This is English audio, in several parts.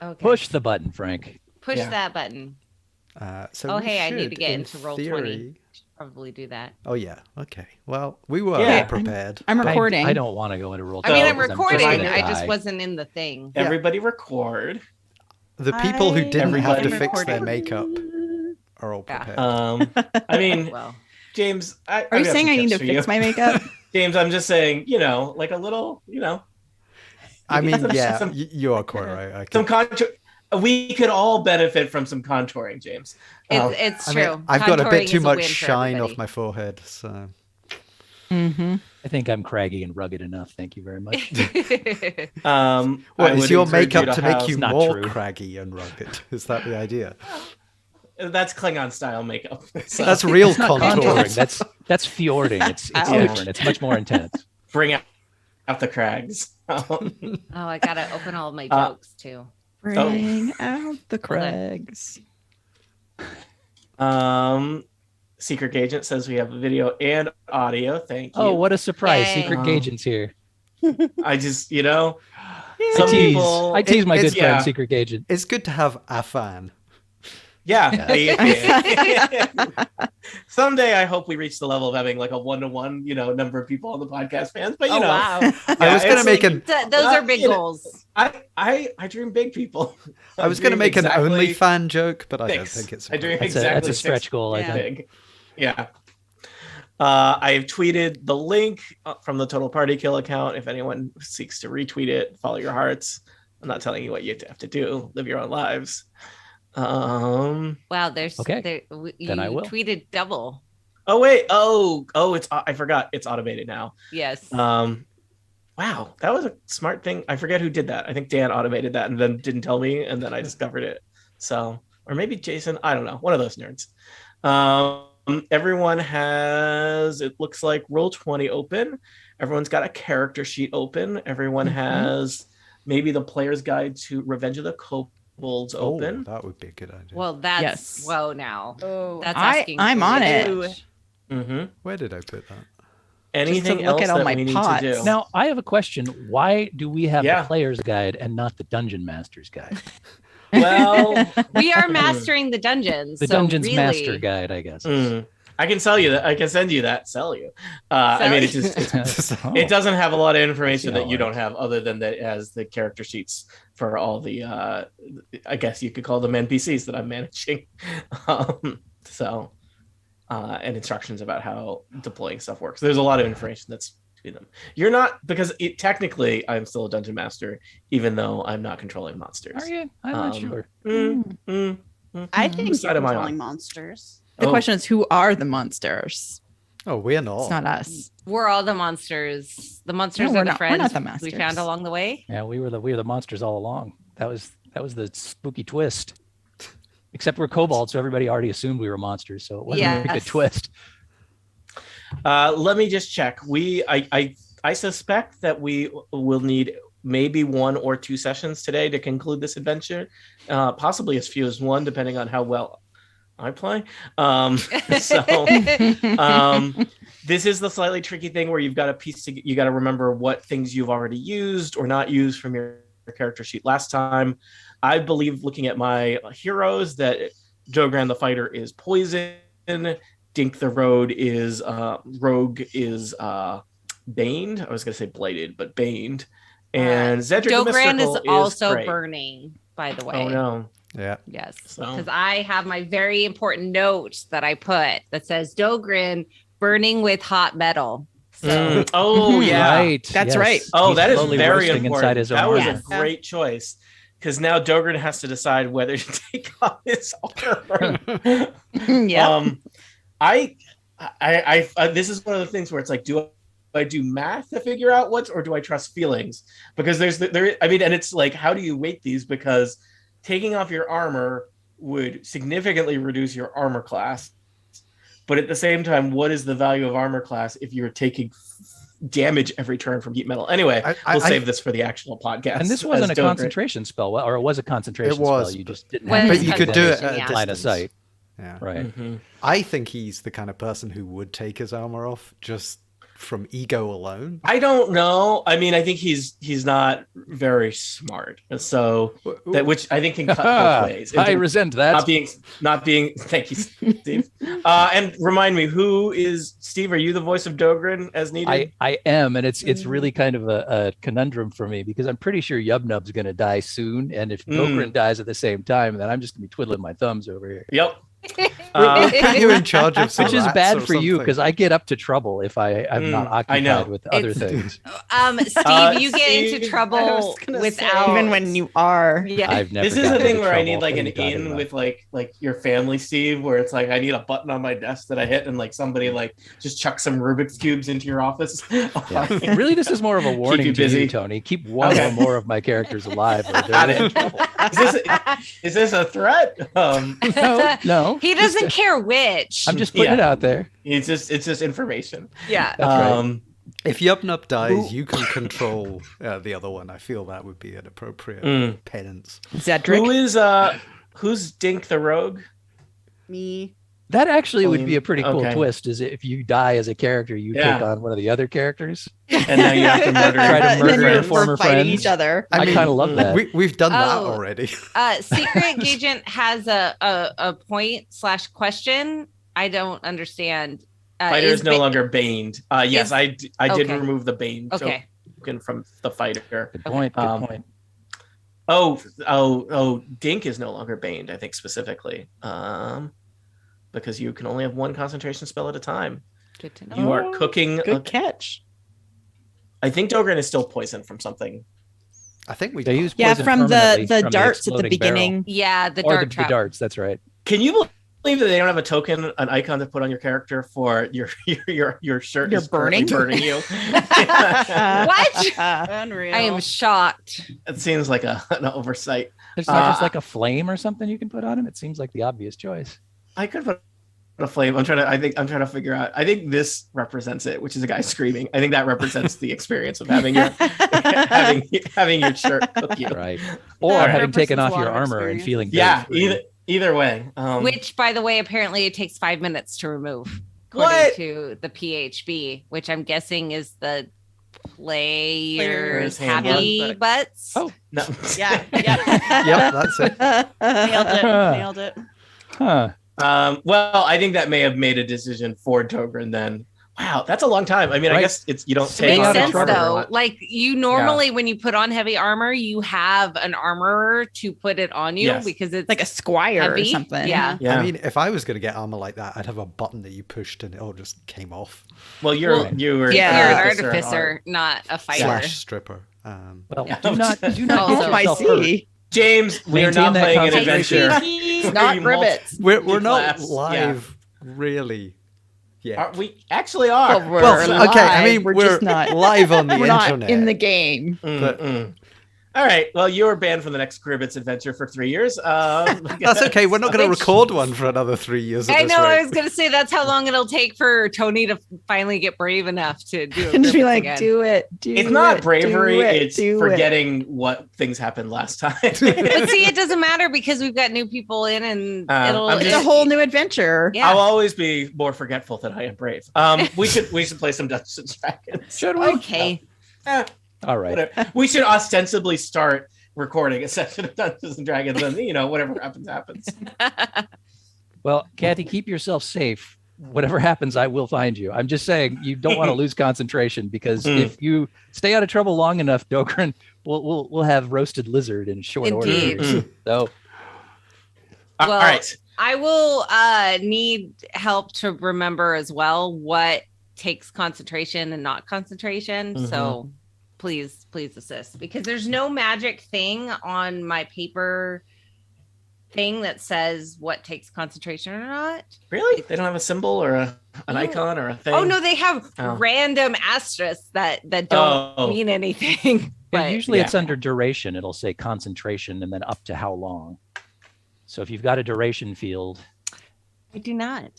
Okay. Push the button, Frank. Push that button. So hey, I need to get in into roll theory... 20. Should probably do that. Oh yeah. Okay. Well, we were prepared. I'm recording. I don't want to go into roll. I mean, I'm 20 'cause recording. just gonna I just die. wasn't in the thing. Everybody record. The people who didn't have to Everybody fix their recording. makeup are all prepared. I mean, Well, James, Are you saying I need to fix my makeup? James, I'm just saying, like a little, I mean, some- yeah, some- you are quite right. I some can, contour. We could all benefit from some contouring, James. it's I true. mean, I've got a Contouring bit too is a much win for shine everybody. off my forehead, so... Mm-hmm. I think I'm craggy and rugged enough. Thank you very much. What, is your makeup to make have- you Not more true. craggy and rugged? Is that the idea? That's Klingon style makeup. So That's real It's not contouring. contouring. That's fjording. It's Ouch. different. It's much more intense. bring out the crags. Oh, I gotta open all of my jokes too. Bring out the Craigs. Secret Agent says we have video and audio. Thank you. Oh, what a surprise! Yay. Secret Agent's here. I just, I some tease. people. I tease my it's- good friend, yeah. Secret Agent. It's good to have a fan. Yeah. Someday I hope we reach the level of having like a 1-to-1, number of people on the podcast fans. But Oh wow, I was going to make an those are big goals. I dream big, people. I was going to make an exactly OnlyFan joke, but I don't six. think it's. I dream appropriate. exactly That's a stretch six goal. I Yeah. think. big. Yeah. I have tweeted the link from the Total Party Kill account. If anyone seeks to retweet it, follow your hearts. I'm not telling you what you have to do. Live your own lives. Wow, there's Okay. you Then I will. tweeted double. Oh wait. Oh, it's I forgot. It's automated now. Yes. Wow, that was a smart thing. I forget who did that. I think Dan automated that and then didn't tell me, and then I discovered it. So, or maybe Jason. I don't know. One of those nerds. Everyone has. It looks like Roll20 open. Everyone's got a character sheet open. Everyone has maybe the player's guide to Revenge of the Kobolds open. That would be a good idea. Well, that's Yes. whoa now. That's I'm asking. on for it. much. Mm-hmm. Where did I put that? Anything look else at all that my we need pots. to do? Now, I have a question. Why do we have Yeah. the player's guide and not the dungeon master's guide? Well, We are mastering the dungeons. The so dungeon's really, master guide, I guess. I can sell you that. I can send you that. Sell you. I mean, it just it doesn't have a lot of information that you don't have, other than that it has the character sheets for all the. I guess you could call them NPCs that I'm managing. And instructions about how deploying stuff works. There's a lot of information that's between them. You're not, because technically I'm still a dungeon master, even though I'm not controlling monsters. Are you? I'm not sure. I think you're Side of my controlling eye. monsters. The Oh. question is, who are the monsters? Oh, we're not. It's not us. We're all the monsters. The monsters No, we're are the not- we're friends not the we masters. found along the way. Yeah, we were the monsters all along. That was the spooky twist. Except we're kobolds, so everybody already assumed we were monsters. So it wasn't a very Yes. good twist. Let me just check. I suspect that we will need maybe 1 or 2 sessions today to conclude this adventure, possibly as few as 1, depending on how well I play. This is the slightly tricky thing where you've got you got to remember what things you've already used or not used from your character sheet last time. I believe, looking at my heroes, that Jogran the Fighter is poison. Dink the Rogue is baned. I was going to say bladed, but baned. And Zedric the Dogran Mystical is also great. burning, by the way. Oh no. Yeah. Yes, So- because I have my very important note that I put that says Dogran burning with hot metal. So Oh yeah. Right. That's right. Oh, He's that is slowly very roasting important. inside his That own was armor. a great choice, because now Dogran has to decide whether to take off his armor. Yeah. I this is one of the things where it's like, do I do math to figure out or do I trust feelings? Because and it's like, how do you weight these? Because taking off your armor would significantly reduce your armor class. But at the same time, what is the value of armor class if you're taking damage every turn from heat metal? Anyway, we'll save this for the actual podcast. And this wasn't a concentration spell, or it was a concentration was, spell. You just didn't Well, have But it's you could do it concentration, at yeah. a line of distance. sight. Yeah. Right. Mm-hmm. I think he's the kind of person who would take his armor off just from ego alone? I don't know. I mean, I think he's not very smart, so that which I think can cut both ways. I resent that. Not being. Thank you, Steve. And remind me, who is Steve? Are you the voice of Dogrin as needed? I am, and it's really kind of a conundrum for me because I'm pretty sure Yubnub's going to die soon, and if Dogrin dies at the same time, then I'm just going to be twiddling my thumbs over here. Yep. Put you in charge of some Which is rats bad or for you something. because I get up to trouble if I'm not occupied with other things. Steve, you get Steve, into trouble without Even when you are. Yeah. I've never. This is the gotten thing into where I trouble. need like What are an you talking in about? with like your family, Steve, where it's like I need a button on my desk that I hit and like somebody like just chuck some Rubik's cubes into your office. Yeah. Really, this is a warning you to busy. you, Tony. Keep one or more of my characters alive. Or Got they're in it. trouble. Is this a threat? No. He doesn't care which. I'm just putting it out there. It's just information. Yeah. That's right. If Yubnub dies, you can control the other one. I feel that would be an appropriate penance. Zedric. Who's Dink the Rogue? Me. That actually would be a pretty cool Okay. twist. Is if you die as a character, you take on one of the other characters. And now you have to murder. Try to And then murder you're your former fighting friends. each other. I mean, kind of love that. We've done that Oh. already. Secret Agent has a point/question. I don't understand. Fighter is no Ba- longer baned. Yes, is- I did okay. remove the bane Okay. token from the fighter. Good point. Good Um, point. Oh, Dink is no longer baned, I think specifically. Because you can only have one concentration spell at a time. Good to know. You are cooking. Good catch. I think Dogrin is still poisoned from something. I think we. They use Yeah, poison from the permanently from darts at the exploding barrel. beginning. Yeah, the Or dart the trap. darts. That's right. Can you believe that they don't have a token, an icon to put on your character for your shirt? You're is currently burning? you. What? Unreal. I am shocked. It seems like an oversight. There's not just like a flame or something you can put on him. It seems like the obvious choice. I could put a flame. I'm trying to figure out. I think this represents it, which is a guy screaming. I think that represents the experience of having your having your shirt cook you. Right. Or That having taken represents off a your lot of armor and experience. feeling Yeah. very Either way. Which, by the way, apparently it takes 5 minutes to remove. What? According to the PHB, which I'm guessing is the player's happy handbook. butts. Oh. No. Yeah. Yep. Yep, that's it. Nailed it. Nailed it. Huh. Well, I think that may have made a decision for Dogrin then. Wow, that's a long time. I mean, I Right. guess you don't It take makes out of sense trouble. though. Like you normally, when you put on heavy armor, you have an armorer to put it on you Yes. because it's Like a squire heavy. or something. Yeah. Yeah. I mean, if I was going to get armor like that, I'd have a button that you pushed and it all just came off. Well, you were you're an an artificer. artificer, not a fighter. Slash stripper. Well, Yeah. do not Also- get I yourself hurt. see. James, we are Maintain not that playing an concentration. adventure. Not You ribbits. We're not Class, live, really. Yeah. We actually are. Well, we're Well, okay. I live, mean, we're we're just not live on the we're internet. not in the game. but- All right. Well, you're banned from the next Cribbits adventure for 3 years. That's okay. We're not going to Which- record one for another 3 years. At I this know. rate. I was gonna say that's how long it'll take for Tony to finally get brave enough to do it. And just be like, do it. It's not bravery. It's forgetting what things happened last time. But see, it doesn't matter because we've got new people in, and it'll. I'm It's just- a whole new adventure. Yeah. I'll always be more forgetful than I am brave. We should play some Dungeons and Dragons. Should we? Okay. All right. Whatever. We should ostensibly start recording a session of Dungeons and Dragons, and whatever happens. Well, Kathy, keep yourself safe. Whatever happens, I will find you. I'm just saying you don't want to lose concentration because if you stay out of trouble long enough, Dogrin, we'll have roasted lizard in short Indeed. order. So All Well, right. I will need help to remember as well what takes concentration and not concentration. So please assist because there's no magic thing on my paper thing that says what takes concentration or not. Really? They don't have a symbol or an icon or a thing? Oh no, they have Oh. random asterisks that don't mean anything. yeah, But usually yeah. it's under duration. It'll say concentration and then up to how long. So if you've got a duration field, I do not.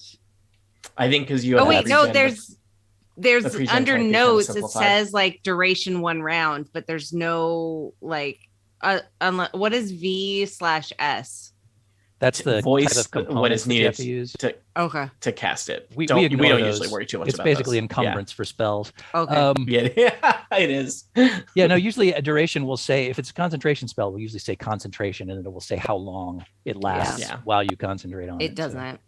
I think because you. Oh have wait, no, regen, there's the pre-gen's under might be kind of notes it simplified. says like duration 1 round, but there's no like what is V/S? That's the voice type of components what is that you have needed to use. to cast it. We don't ignore those. usually worry too much it's about basically those. encumbrance for spells. Okay. Yeah, it is. Yeah, no, usually a duration will say, if it's a concentration spell, we'll usually say concentration, and it will say how long it lasts Yeah. while you concentrate on it. It doesn't.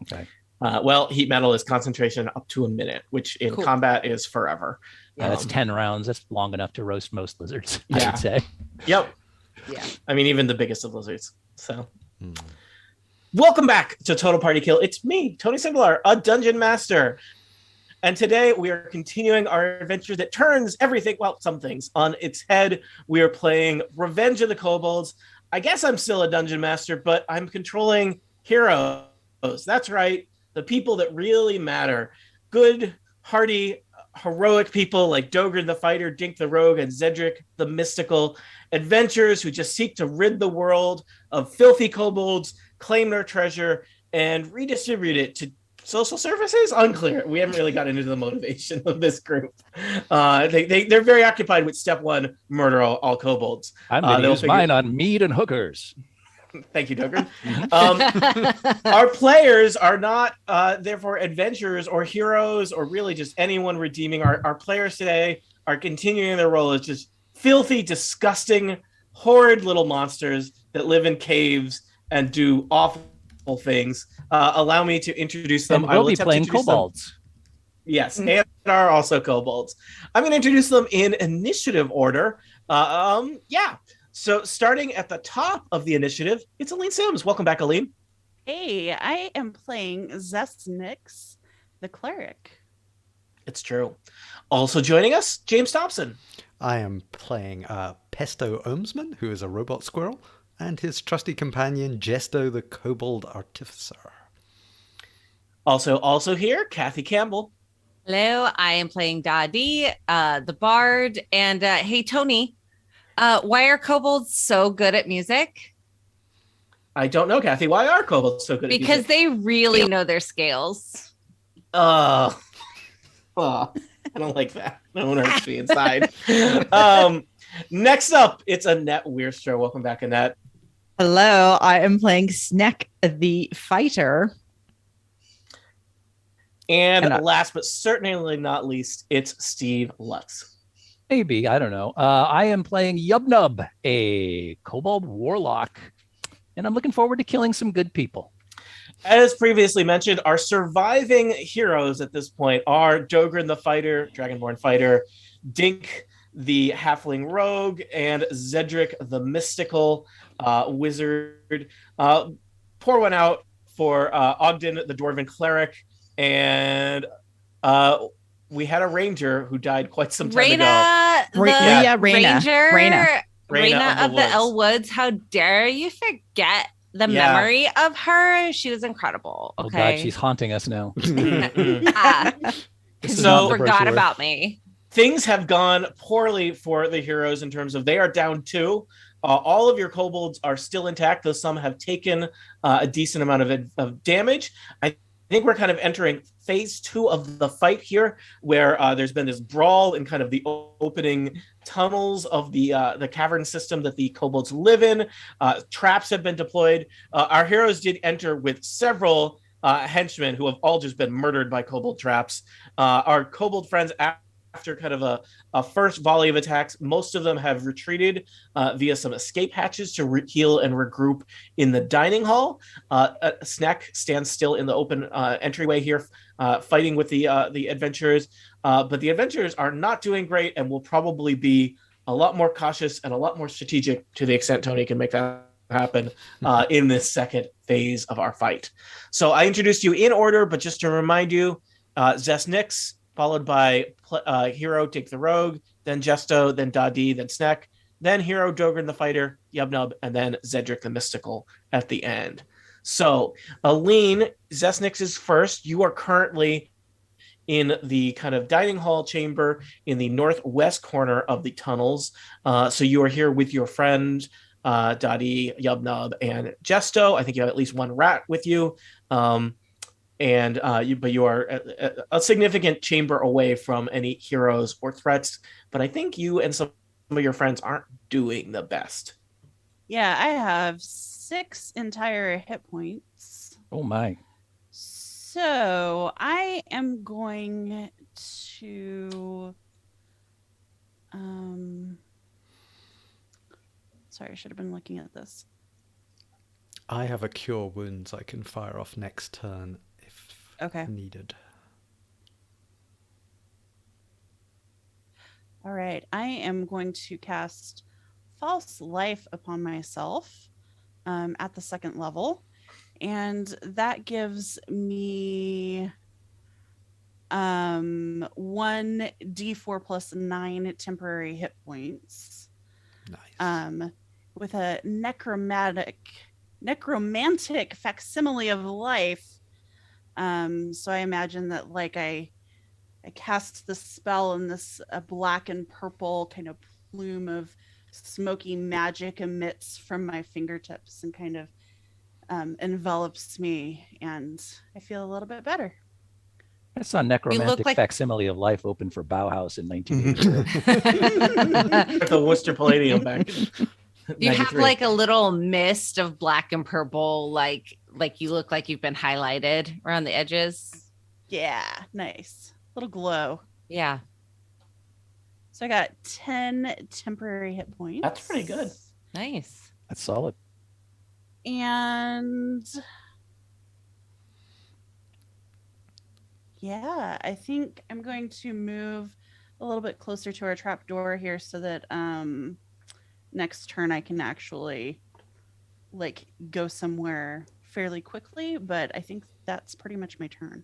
So, okay. Well, heat metal is concentration up to a minute, which in combat is forever. That's 10 rounds. That's long enough to roast most lizards, I Yeah. would say. Yep. Yeah. I mean, even the biggest of lizards. So, welcome back to Total Party Kill. It's me, Tony Singlar, a dungeon master. And today we are continuing our adventure that turns everything, well, some things, on its head. We are playing Revenge of the Kobolds. I guess I'm still a dungeon master, but I'm controlling heroes. That's right. The people that really matter. Good, hardy, heroic people like Dogren the Fighter, Dink the Rogue, and Zedric the Mystical. Adventurers who just seek to rid the world of filthy kobolds, claim their treasure, and redistribute it to social services? Unclear. We haven't really got into the motivation of this group. They're very occupied with step one, murder all kobolds. I'm going to use mine on mead and hookers. Thank you, Dogren. Our players are not, therefore, adventurers or heroes or really just anyone redeeming. Our players today are continuing their role as just filthy, disgusting, horrid little monsters that live in caves and do awful things. Allow me to introduce them. And we'll be playing kobolds. Yes, and are also kobolds. I'm going to introduce them in initiative order. Yeah. So starting at the top of the initiative, it's Aline Sims. Welcome back, Aline. Hey, I am playing Zesnix, the cleric. It's true. Also joining us, James Thompson. I am playing Pesto Ohmsman, who is a robot squirrel, and his trusty companion, Jesto the Kobold Artificer. Also here, Kathy Campbell. Hello, I am playing Dadi, the bard. And hey, Tony, why are kobolds so good at music? I don't know, Kathy. Why are kobolds so good at Because music? they really know their scales. Oh, I don't like that. No one hurts me inside. Next up, it's Annette Weirstro. Welcome back, Annette. Hello, I am playing Snek, the fighter. And last but certainly not least, it's Steve Lutz. Maybe, I don't know. I am playing Yubnub, a kobold warlock, and I'm looking forward to killing some good people. As previously mentioned, our surviving heroes at this point are Dogren the Fighter, Dragonborn Fighter, Dink the Halfling Rogue, and Zedric the Mystical Wizard. Pour one out for Ogden the Dwarven Cleric, and we had a ranger who died quite some time ago. Reyna of the El Woods. How dare you forget the memory of her? She was incredible. Okay. Oh God, she's haunting us now. So forgot about me. Things have gone poorly for the heroes in terms of they are down 2. All of your kobolds are still intact, though some have taken a decent amount of damage. I think we're kind of entering phase 2 of the fight here, where there's been this brawl in kind of the opening tunnels of the cavern system that the kobolds live in. Traps have been deployed. Our heroes did enter with several henchmen who have all just been murdered by kobold traps. Our kobold friends, after kind of a first volley of attacks, most of them have retreated via some escape hatches to heal and regroup in the dining hall. Snack stands still in the open entryway here, fighting with the adventurers. But the adventurers are not doing great and will probably be a lot more cautious and a lot more strategic, to the extent Tony can make that happen, in this second phase of our fight. So I introduced you in order, but just to remind you, Zesnix, followed by Hero Dink the Rogue, then Jesto, then Dadi, then Snek, then Hero Dogren the Fighter, Yubnub, and then Zedric the Mystical at the end. So, Aline, Zesnix is first. You are currently in the kind of dining hall chamber in the northwest corner of the tunnels. So you are here with your friend, Dadi, Yubnub, and Jesto. I think you have at least one rat with you. But you are a significant chamber away from any heroes or threats. But I think you and some of your friends aren't doing the best. Yeah, I have 6 entire hit points. Oh my. So I am going to sorry, I should have been looking at this. I have a cure wounds I can fire off next turn if Okay. needed. All right. I am going to cast False Life upon myself at the 2nd level. And that gives me 1d4 plus 9 temporary hit points. Nice. With a necromantic facsimile of life. So I imagine that like I cast the spell and this black and purple kind of plume of smoky magic emits from my fingertips and kind of envelops me, and I feel a little bit better. I saw Necromantic like- Facsimile of Life open for Bauhaus in 1984. At the Worcester Palladium back in You have 93. like a little mist of black and purple, like you look like you've been highlighted around the edges. Yeah, nice. Little glow. Yeah. So I got 10 temporary hit points. That's pretty good. Nice. That's solid. And yeah, I think I'm going to move a little bit closer to our trap door here so that next turn I can actually like go somewhere fairly quickly, but I think that's pretty much my turn.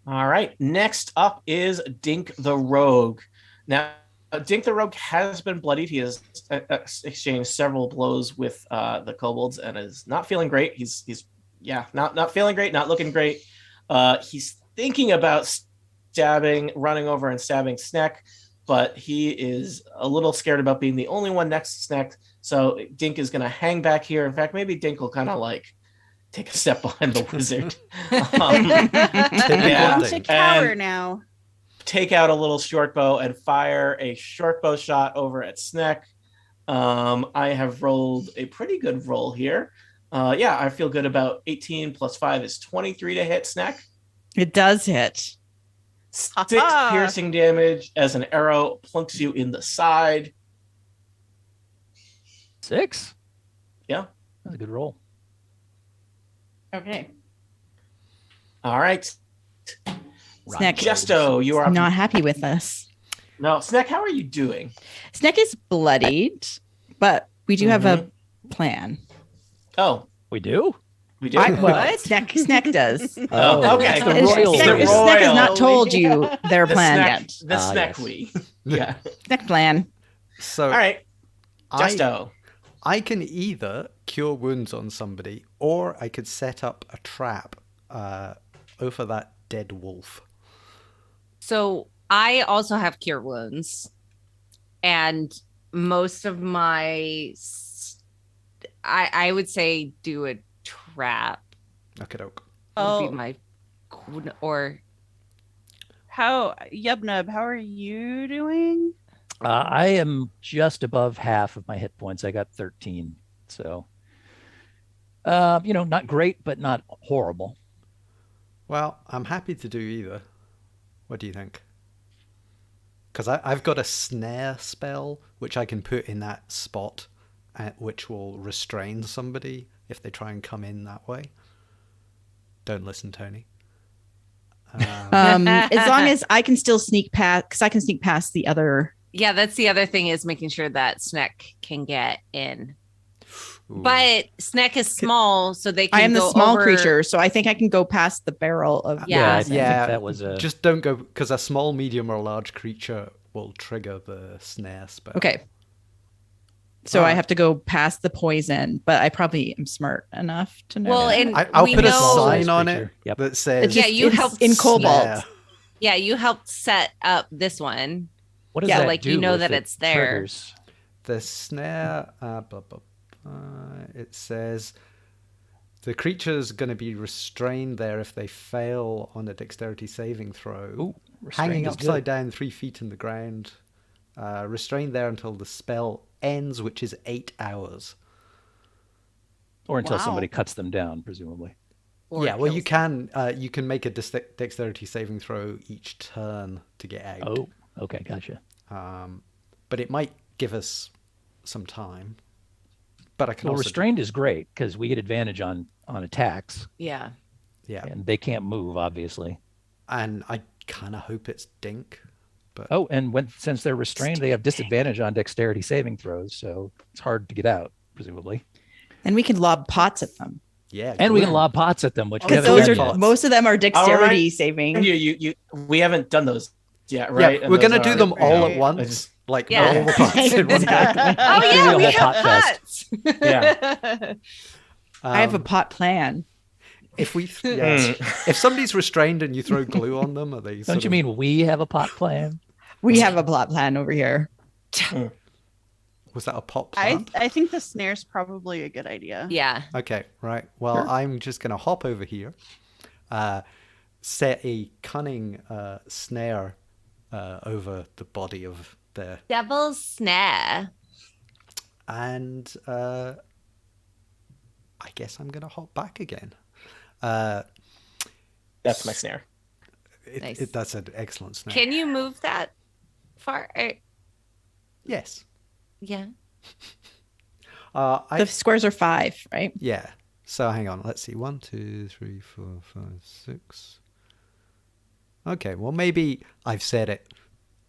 All right. Next up is Dink the Rogue. Now, Dink the Rogue has been bloodied. He has exchanged several blows with the kobolds and is not feeling great. He's not feeling great, not looking great. He's thinking about running over and stabbing Sneck, but he is a little scared about being the only one next to Sneck. So Dink is going to hang back here. In fact, maybe Dink will kind of like take a step behind the wizard. I'm to cower and now. take out a little short bow and fire a short bow shot over at Sneck. I have rolled a pretty good roll here. I feel good about 18 plus 5 is 23 to hit Sneck. It does hit. 6 piercing damage as an arrow plunks you in the side. 6? Yeah. That's a good roll. Okay. All right. Sneck Jesto, you are I'm not happy with this. No, Sneck, how are you doing? Sneck is bloodied, but we do have a plan. Oh, We do? we do. What? Sneck does. Oh, okay. It's the And royal. Sneck- way. Sneck has not royal. told you their The plan Sneck, yet. the Ah, Sneck yes. we. Yeah. Sneck plan. So All right. I, Jesto. I can either cure wounds on somebody, or I could set up a trap over that dead wolf. So I also have cure wounds, and most of my, I would say do a trap Okay, doke. would be my, or How Yubnub, how are you doing? I am just above half of my hit points. I got 13. So, not great, but not horrible. Well, I'm happy to do either. What do you think? Because I've got a snare spell, which I can put in that spot, which will restrain somebody if they try and come in that way. Don't listen, Tony. As long as I can still sneak past, because I can sneak past the other. yeah, that's the other thing, is making sure that Sneck can get in. Ooh. But Sneck is small, so they can I am the go small over- creature, so I think I can go past the barrel of. Yeah. I think that was a. Just don't go, because a small, medium, or large creature will trigger the snare spell. Okay. So I have to go past the poison, but I probably am smart enough to know. Well, that. and I'll we put a know, sign on creature. it Yep. that says Yeah, you it's helped in snare. Kobold. yeah, you helped set up this one. What does yeah, that like, do you know if that it it's there. triggers? The snare, it says the creature's going to be restrained there if they fail on a dexterity saving throw. Ooh, restrained Hanging is upside good. down 3 feet in the ground. Restrained there until the spell ends, which is 8 hours. Or until Wow. somebody cuts them down, presumably. Or Yeah, well, you kills can make a dexterity saving throw each turn to get out. Oh, okay, gotcha. But it might give us some time. But I can Well, also restrained is great because we get advantage on attacks, Yeah. yeah, and they can't move, obviously. and I kind of hope it's Dink. But Oh, and since they're restrained, they have disadvantage on dexterity saving throws, so it's hard to get out, presumably. And we can lob pots at them. yeah, And we can cool. lob pots at them, which we Because haven't those done are yet. most of them are dexterity Right. saving. We haven't done those yet, right? Yeah, And we're those gonna do are- them all at Right. once, I just- like Yeah. all the pots in one go. Oh Maybe yeah, a we whole have pot fest. pots. Yeah. I have a Um, pot plan. If if somebody's restrained and you throw glue on them, are they? Don't sort you of- mean we have a pot plan? We have a plot plan over here. Was that a pot I plant? I think the snare's probably a good idea. Yeah. Okay, right. Well, I'm just going to hop over here, set a cunning snare over the body of the, Devil's snare. and I guess I'm going to hop back again. That's my snare. Nice. That's an excellent snare. Can you move that far? Yes. Yeah. The squares are 5, right? Yeah. So hang on. Let's see. 1, 2, 3, 4, 5, 6. Okay. Well, maybe I've said it,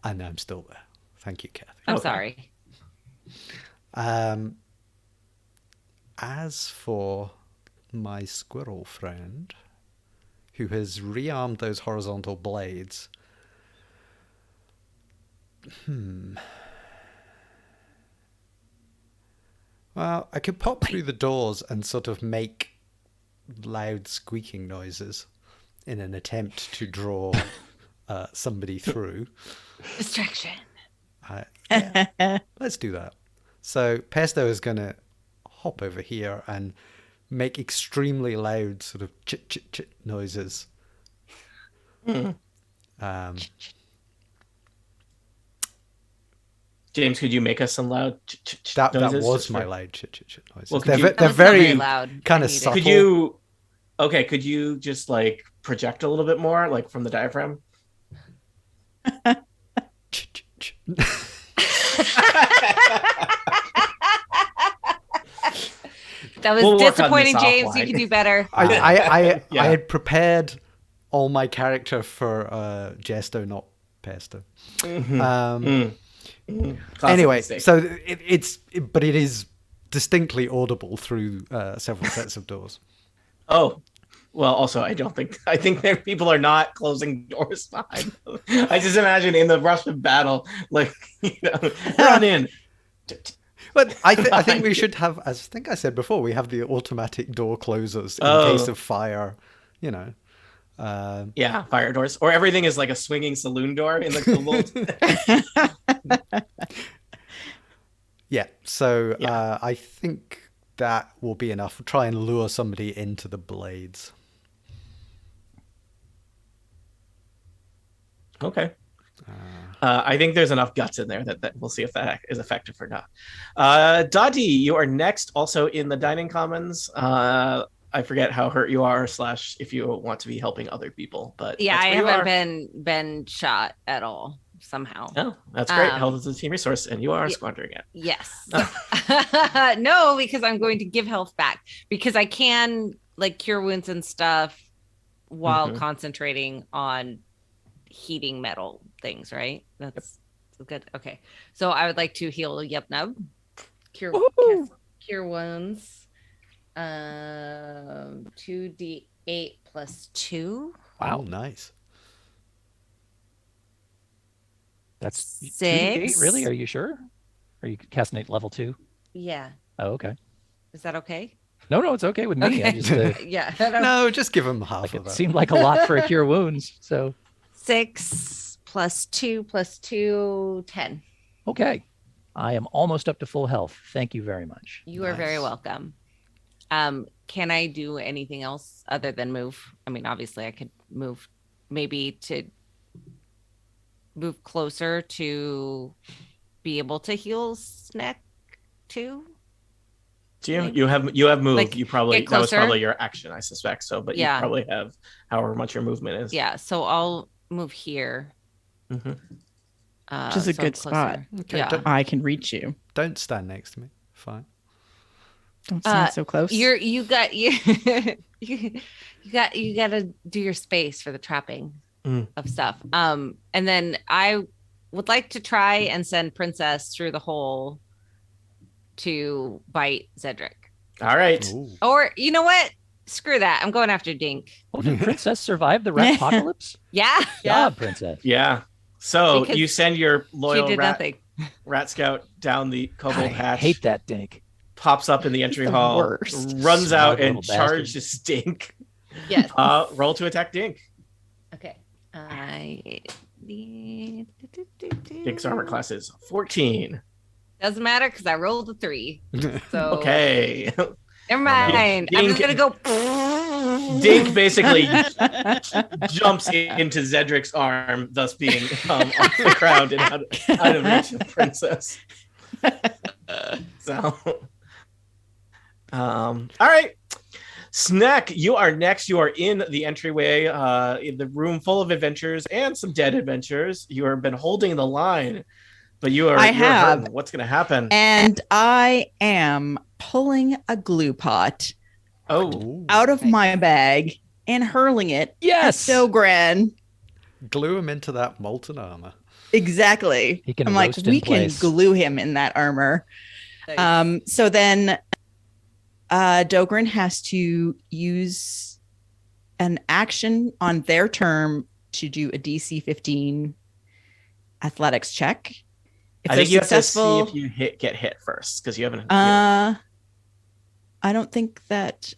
and I'm still there. Thank you, Kathy. I'm Okay. sorry. As for my squirrel friend, who has rearmed those horizontal blades, well, I could pop through the doors and sort of make loud squeaking noises in an attempt to draw somebody through. Distraction. Yeah, let's do that. So Pesto is going to hop over here and make extremely loud sort of chit chit chit noises. James, could you make us some loud That noises was just my for- loud chit chit chit noises. Well, they're could you- they're That was not very loud. kind I of need it. subtle. Could you? Okay, could you just like project a little bit more, like from the diaphragm? Chit, chit, chit. That was We'll work on disappointing, this James. You offline. can do better. I Yeah. had prepared all my character for Gesto, not Pesto. Classic Anyway, mistake. so but it is distinctly audible through several sets of doors. Oh, well, also, I think that people are not closing doors behind them. I just imagine in the rush of battle, like, run in. But I think we should have, as I think I said before, we have the automatic door closers in Oh. case of fire. You know, Yeah, fire doors. Or everything is like a swinging saloon door in the Kobold. yeah. So Yeah. I think that will be enough. Try and lure somebody into the blades. Okay. I think there's enough guts in there that we'll see if that is effective or not. Dottie, you are next, also in the dining commons. I forget how hurt you are, / if you want to be helping other people. But Yeah, that's I where you haven't are. been shot at all somehow. Oh, that's great. Um, Health is a team resource, and you are yeah. squandering it. Yes. No, because I'm going to give health back because I can like cure wounds and stuff while Mhm. concentrating on heating metal things, right? That's good. Okay. So I would like to heal Yep-Nub. Cure wounds. 2d8 plus 2. Wow, nice. That's 6. 2d8? Really? Are you sure? Are you casting at level 2? Yeah. Oh, okay. Is that okay? No, it's okay with me. I Okay. just Yeah. I don't- No, just give them half like of it that. seemed like a lot for a cure wounds. So 6 plus 2 plus 2, 10. okay, I am almost up to full health. Thank you very much. You are very Nice. welcome. Can I do anything else other than move? I mean, obviously I could move maybe to move closer to be able to heal Snack 2. Do you? Maybe. You have moved. Like, You probably get that was closer. probably your action, I suspect. So, but Yeah. you probably have however much your movement is. Yeah, so I'll move here. Mm-hmm. Which is a so I'm good spot. closer. Okay, Yeah. don't, I can reach you. don't stand next to me. Fine. Don't stand so close. You got to do your space for the trapping of stuff. And then I would like to try and send Princess through the hole to bite Zedric. All right. Ooh. Or you know what? Screw that. I'm going after Dink. Oh, did Princess survive the rat apocalypse? Yeah. Yeah, Princess. Yeah. So Because you send your She loyal did rat nothing. scout down the kobold I hatch. hate that Dink. Pops up in the entry the hall, worst. runs out Smug and little charges Dink. Yes. Roll to attack Dink. Okay. Dink's armor class is 14. Doesn't matter because I rolled a 3. So Okay. never mind. I'm just Dink- gonna go. Dink basically jumps into Zedric's arm, thus being off the ground and out of reach of Princess. So, all right. Snack, you are next. You are in the entryway, in the room full of adventures and some dead adventures. You have been holding the line, but you're have. hurting. What's going to happen? And I am pulling a glue pot Oh, Ooh. out of my bag and hurling it Yes. at Dogran. Glue him into that molten armor. Exactly. He can I'm like, roast in we can place. glue him in that armor. So then Dogran has to use an action on their term to do a DC 15 athletics check. If I they're think you have to see successful, if you get hit first because you haven't. I don't think that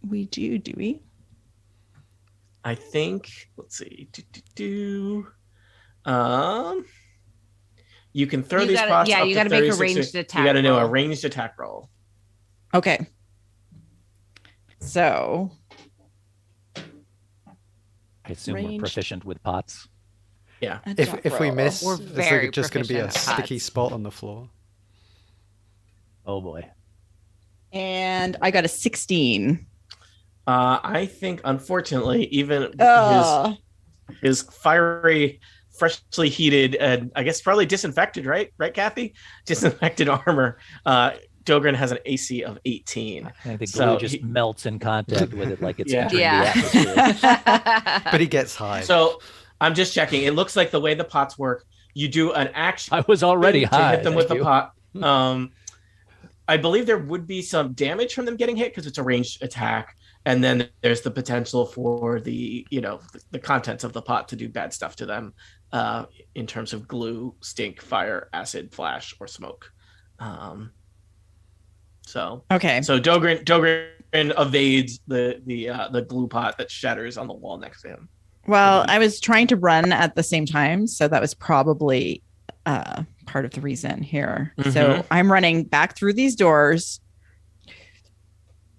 we do we? I think. Let's see. You can throw You these gotta- pots. yeah, up you to gotta make a 36 ranged You attack got to do a roll. ranged attack roll. Okay. So I assume we're Ranged. proficient with pots. Yeah. If we miss, We're is very there just going to be a proficient at sticky pots. spot on the floor? Oh boy. and I got a 16. I think, unfortunately, even his fiery, freshly heated, and I guess probably disinfected, right, Kathy? Disinfected armor. Dogran has an AC of 18. I think the glue So just he- melts in contact with it like it's Yeah. entering Yeah. the atmosphere. But he gets high. So I'm just checking. It looks like the way the pots work, you do an action I was already to high. hit them with thank the you. pot. I believe there would be some damage from them getting hit because it's a ranged attack, and then there's the potential for the contents of the pot to do bad stuff to them, in terms of glue, stink, fire, acid, flash, or smoke. So Okay. Dogran evades the glue pot that shatters on the wall next to him. Well, I was trying to run at the same time, so that was probably part of the reason here. So I'm running back through these doors,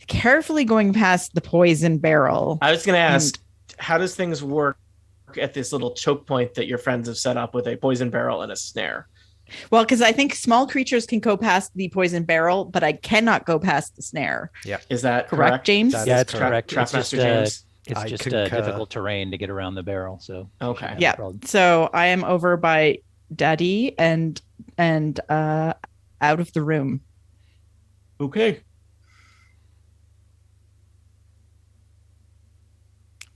carefully going past the poison barrel. I was going to ask, how does things work at this little choke point that your friends have set up with a poison barrel and a snare? Well, because I think small creatures can go past the poison barrel, but I cannot go past the snare. Is that Correct, James? That Yeah, is it's correct. correct. It's just, Trapmaster James. it's I just concur. difficult terrain to get around the barrel. So Okay. Yeah. So I am over by Daddy and out of the room. Okay.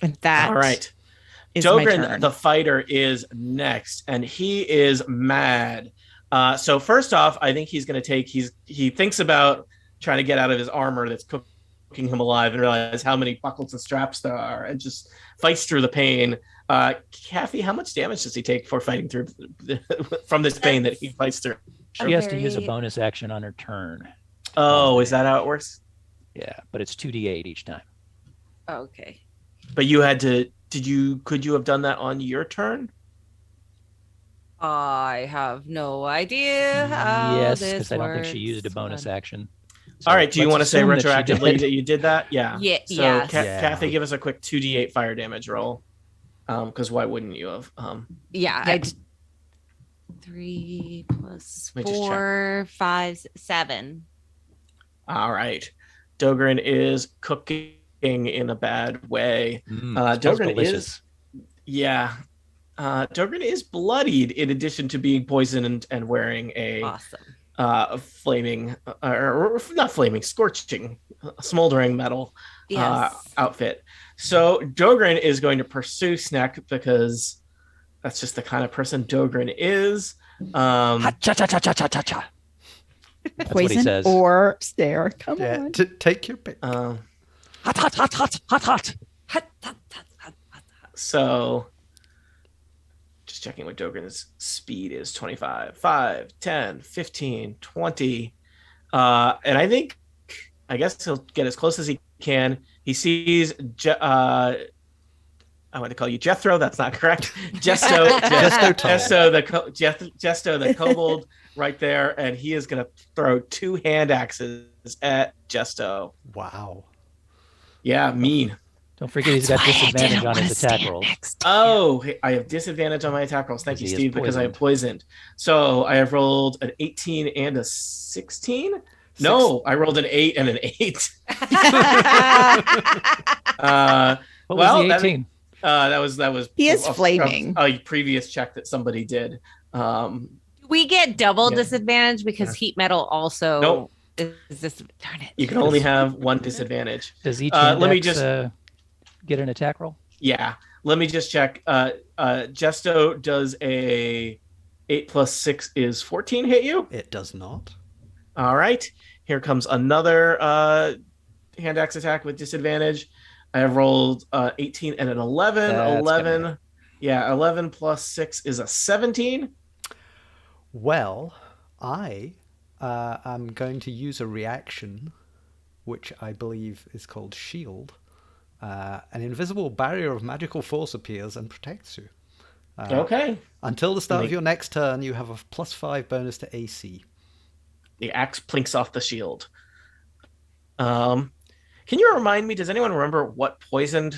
And that All right. is my Dogran, turn. the fighter, is next, and he is mad. So first off, I think he's going to he thinks about trying to get out of his armor that's cooking him alive and realize how many buckles and straps there are and just fights through the pain. Kathy, how much damage does he take for fighting through from this pain that he fights through? she has to use a very- bonus action on her turn. Oh, is that how it works? Yeah, but it's 2d8 each time. Okay. But you had to, could you have done that on your turn? I have no idea how yes, this because I don't think she used a works. bonus Hold on. action. All right. Do you let's want to say assume that she retroactively did. that you did that? Yeah. Yeah, So yes. Yeah. Kathy, give us a quick 2d8 fire damage roll. Because why wouldn't you have? Yeah, Yeah. I d- 3 plus Let me just check. 4, 5, 7. All right. Dogren is cooking in a bad way. Smells Dogren delicious. is, yeah. Dogren is bloodied in addition to being poisoned and wearing a Awesome. flaming, or not flaming, scorching, smoldering metal Yes. outfit. So Dogren is going to pursue Snack because that's just the kind of person Dogren is. Ha, cha cha cha cha cha cha cha. That's what he Poison says. or stare. Come Yeah, on. take your pick. Hot, hot, hot, hot, hot, hot. So just checking what Dogren's speed is. 25, 5, 10, 15, 20. And I guess he'll get as close as he can. He sees I want to call you Jethro. That's not correct. Jesto the kobold right there, and he is going to throw 2 hand axes at Jesto. Wow. Yeah, mean. Don't forget he's got disadvantage on his attack rolls. Oh, I have disadvantage on my attack rolls. Thank you, Because he is Steve, because I am poisoned. So I have rolled an 18 and a 16. No, I rolled an 8 and an 8. What was the 18? That was. He is flaming. A previous check that somebody did. We get double Yeah. disadvantage because heat metal also Nope. is this. Darn it. You can only have 1 disadvantage. Does each let me index, just- get an attack roll? Yeah. Let me just check. Jesto does a 8 plus 6 is 14 hit you? It does not. All right. Here comes another hand axe attack with disadvantage. I have rolled 18 and an 11. That's 11. gonna Yeah, 11 plus 6 is a 17. Well, I am going to use a reaction, which I believe is called Shield. An invisible barrier of magical force appears and protects you. Okay. Until the start of your next turn, you have a +5 bonus to AC. The axe plinks off the shield. Can you remind me, does anyone remember what poisoned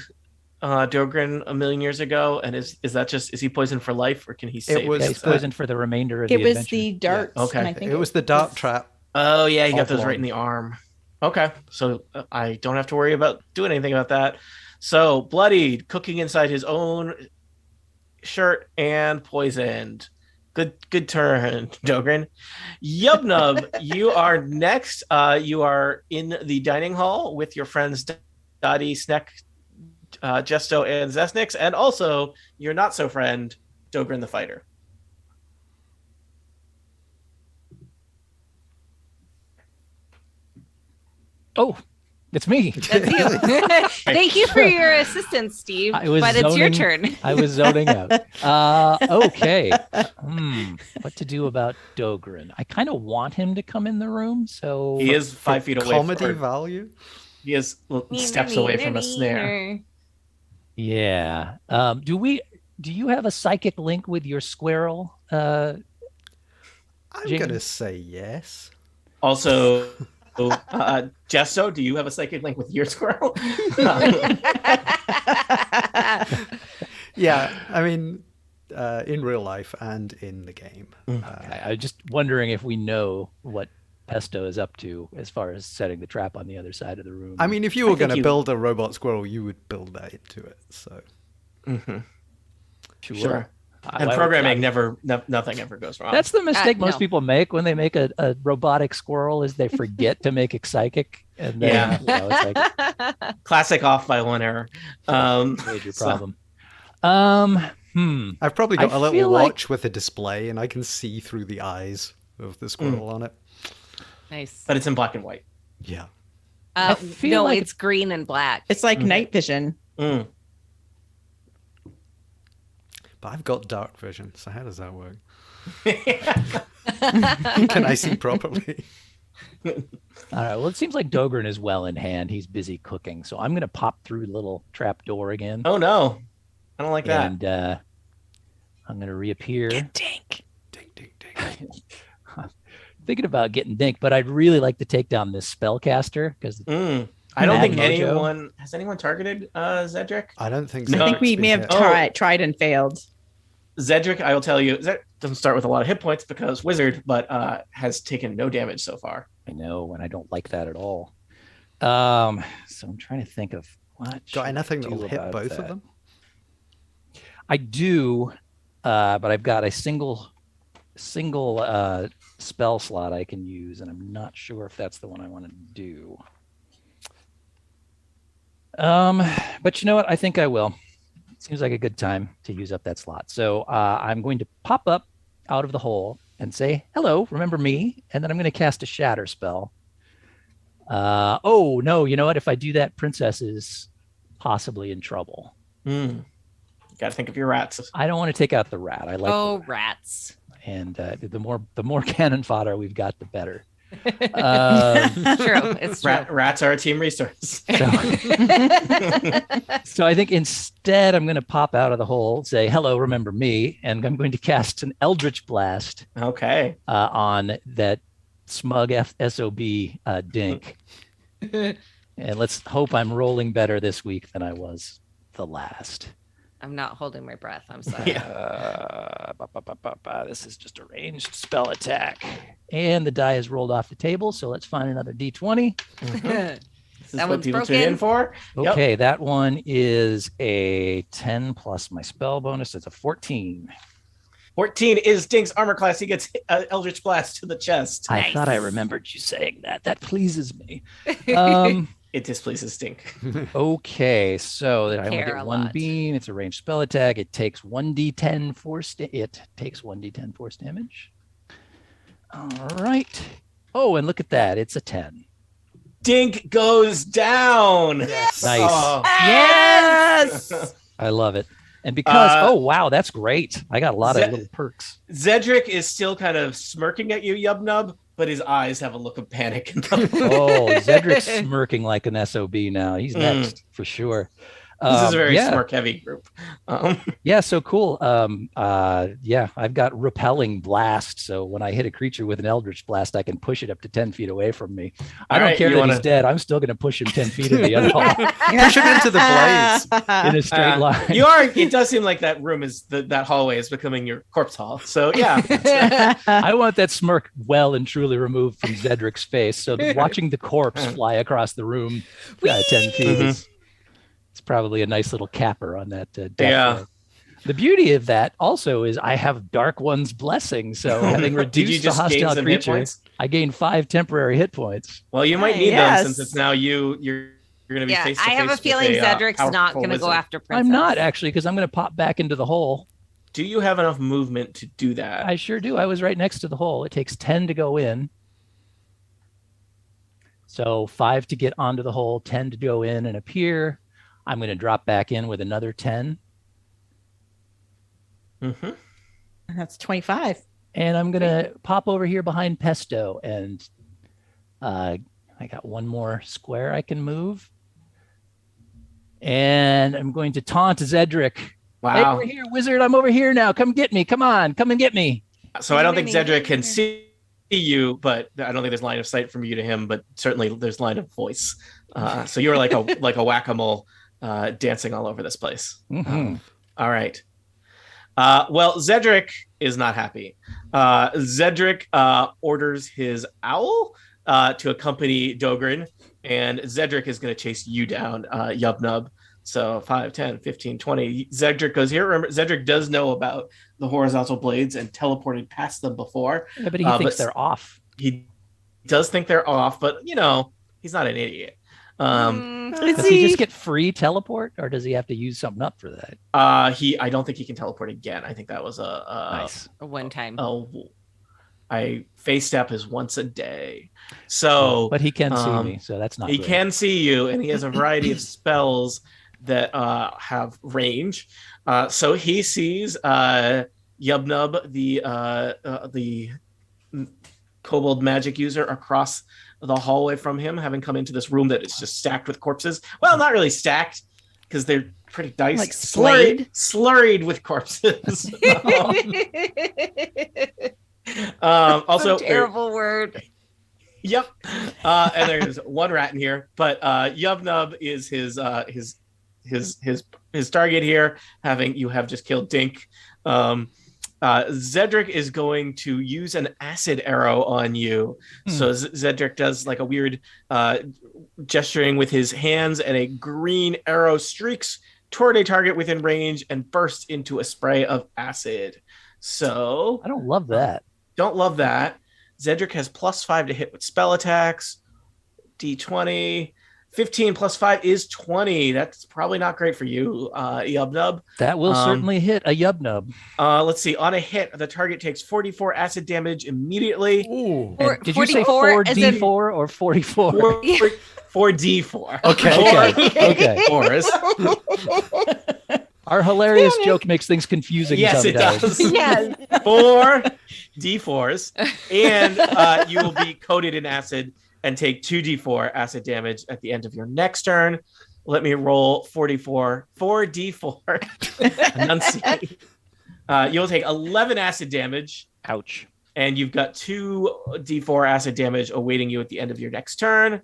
Dogren a million years ago? And is he poisoned for life, or can he save? was- Yeah, he's poisoned for the remainder of It the was adventure. the darts. Okay. And I think It was the dart was- trap. Oh, yeah, you got those Oblong. right in the arm. Okay, so I don't have to worry about doing anything about that. So, bloodied, cooking inside his own shirt, and poisoned. Good turn, Dogren. Yubnub, you are next. You are in the dining hall with your friends Dottie, Sneck, Jesto, and Zesnix, and also your not-so-friend, Dogren the Fighter. Oh, it's me. That's you. Thank you for your assistance, Steve. I was But it's your zoning- turn. I was zoning out. Okay. What to do about Dogren? I kind of want him to come in the room, so He is 5 feet away. Comedy value? He is steps away from a snare. yeah. Do you have a psychic link with your squirrel? I'm James? going to say yes. Also, Jesto, do you have a psychic link with your squirrel? Yeah, I mean, in real life and in the game. I was just wondering if we know what Pesto is up to as far as setting the trap on the other side of the room. I mean, if you were think going to you- build a robot squirrel, you would build that into it. So Sure. And Why would- programming nothing ever goes wrong. That's the mistake most no. people make when they make a robotic squirrel is they forget to make it psychic. And then, it's like classic off by 1 error. major so- problem. I've probably got I a little feel like- watch with a display, and I can see through the eyes of the squirrel on it. Nice. But it's in black and white. Yeah. I feel No, like it's green and black. It's like night vision. Mm. But I've got dark vision, so how does that work? Can I see properly? All right. Well, it seems like Dogren is well in hand. He's busy cooking. So I'm going to pop through the little trap door again. Oh, no. I don't like that. And I'm going to reappear. Dink. Ding, ding, ding. Thinking about getting Dink, but I'd really like to take down this spellcaster because I don't think Mad Mojo. anyone... Has anyone targeted Zedric? I don't think No. so. I think we may have tried and failed. Zedric, I will tell you, Zedric doesn't start with a lot of hit points because wizard, but has taken no damage so far. I know, and I don't like that at all. So I'm trying to think of what. Got anything that that'll hit both of them? I do, but I've got a single spell slot I can use, and I'm not sure if that's the one I want to do. But you know what? I think I will. Seems like a good time to use up that slot. So I'm going to pop up out of the hole and say, hello, remember me? And then I'm going to cast a shatter spell. Oh, no, you know what? If I do that, Princess is possibly in trouble. You got to think of your rats. I don't want to take out the rat. I like the rat. Rats. And the more cannon fodder we've got, the better. True. It's true. Rats are a team resource. So I think instead I'm going to pop out of the hole, say, hello, remember me, and I'm going to cast an Eldritch Blast Okay. on that smug SOB Dink. And let's hope I'm rolling better this week than I was the last. I'm not holding my breath. I'm sorry. This is just a ranged spell attack. And the die is rolled off the table, so let's find another D20. This is That what one's people broken. tune in for. Okay, that one is a 10 plus my spell bonus. It's a 14. 14 is Dink's armor class. He gets Eldritch Blast to the chest. I Nice. thought I remembered you saying that. That pleases me. It displeases Dink. Okay, so then I only Care get a one lot. beam. It's a ranged spell attack. It takes 1d10 force. It takes 1d10 force damage. All right. Oh, and look at that. It's a 10. Dink goes down. Yes. Nice. Oh. Yes. I love it. And because, oh, wow, that's great. I got a lot of Ze- little perks. Zedric is still kind of smirking at you, Yubnub, but his eyes have a look of panic in them. Oh, Zedric's smirking like an SOB now. He's next for sure. This is a very yeah. smirk-heavy group. Yeah, so cool. Yeah, I've got repelling blast. So when I hit a creature with an Eldritch Blast, I can push it up to 10 feet away from me. I don't care that he's dead. I'm still going to push him 10 feet in the other hall Push him into the blaze. in a straight line. It does seem like that room is that hallway is becoming your corpse hall. So yeah. I want that smirk well and truly removed from Zedric's face. So watching the corpse fly across the room 10 feet is it's probably a nice little capper on that death row. The beauty of that also is I have Dark One's blessing. So having Did you reduced a just gain hostile some hit creature, points? I gain 5 temporary hit points. Well, you might need Yes. them since it's now you're going to be Yeah, face to I face. have a feeling Zedric's not going to go after Princess. I'm not actually, because I'm going to pop back into the hole. Do you have enough movement to do that? I sure do. I was right next to the hole. It takes 10 to go in. So 5 to get onto the hole, 10 to go in and appear. I'm going to drop back in with another 10. That's 25. And I'm going to pop over here behind Pesto. And I got one more square I can move. And I'm going to taunt Zedric. Wow. Hey, over here, wizard. I'm over here now. Come get me. Come on. Come and get me. So I don't think Zedric can see you, but I don't think there's line of sight from you to him, but certainly there's line of voice. So you're like a whack-a-mole dancing all over this place. Mm-hmm. All right. Well, Zedric is not happy. Zedric orders his owl to accompany Dogrin, and Zedric is going to chase you down, Yubnub. So 5, 10, 15, 20. Zedric goes here. Remember, Zedric does know about the horizontal blades and teleported past them before. Yeah, but he thinks they're off. He does think they're off, but, he's not an idiot. Does he just get free teleport, or does he have to use something up for that? I don't think he can teleport again. I think that was Nice. A one time. Face step is once a day. So But he can see me, so that's not he great. can see you, and he has a variety of spells that have range. So he sees Yubnub, the kobold magic user, across the hallway from him, having come into this room that is just stacked with corpses. Well, not really stacked, because they're pretty diced. Like slayed? Slurried with corpses. Also, terrible word. Yep. And there's one rat in here, but Yubnub is his his target here, having you have just killed Dink. Zedric is going to use an acid arrow on you. So Zedric does like a weird gesturing with his hands, and a green arrow streaks toward a target within range and bursts into a spray of acid. So I don't love that. Don't love that. Zedric has +5 to hit with spell attacks. D20. 15 + 5 is 20. That's probably not great for you, Yubnub. That will certainly hit a Yubnub. Let's see. On a hit, the target takes 44 acid damage immediately. Ooh. Did you say 4d4 or 44? 4d4. Okay. Fours. Our hilarious joke makes things confusing. Yes, sometimes. it does. Yes. 4 d4s, and you will be coated in acid and take 2d4 acid damage at the end of your next turn. Let me roll 4d4. Enunciate. You'll take 11 acid damage. Ouch. And you've got 2d4 acid damage awaiting you at the end of your next turn.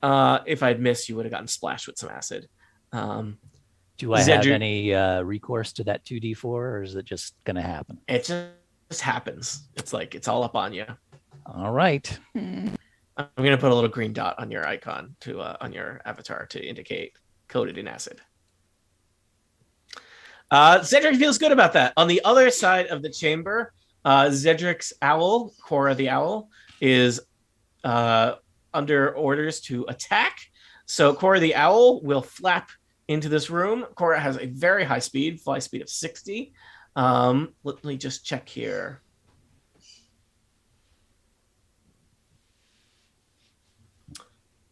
If I'd missed, you would have gotten splashed with some acid. Do I have any recourse to that 2d4, or is it just going to happen? It just happens. It's like it's all up on you. All right. I'm going to put a little green dot on your icon on your avatar to indicate coated in acid. Zedric feels good about that. On the other side of the chamber, Zedric's owl, Cora the owl, is under orders to attack. So Cora the owl will flap into this room. Cora has a very high speed, fly speed of 60. Let me just check here.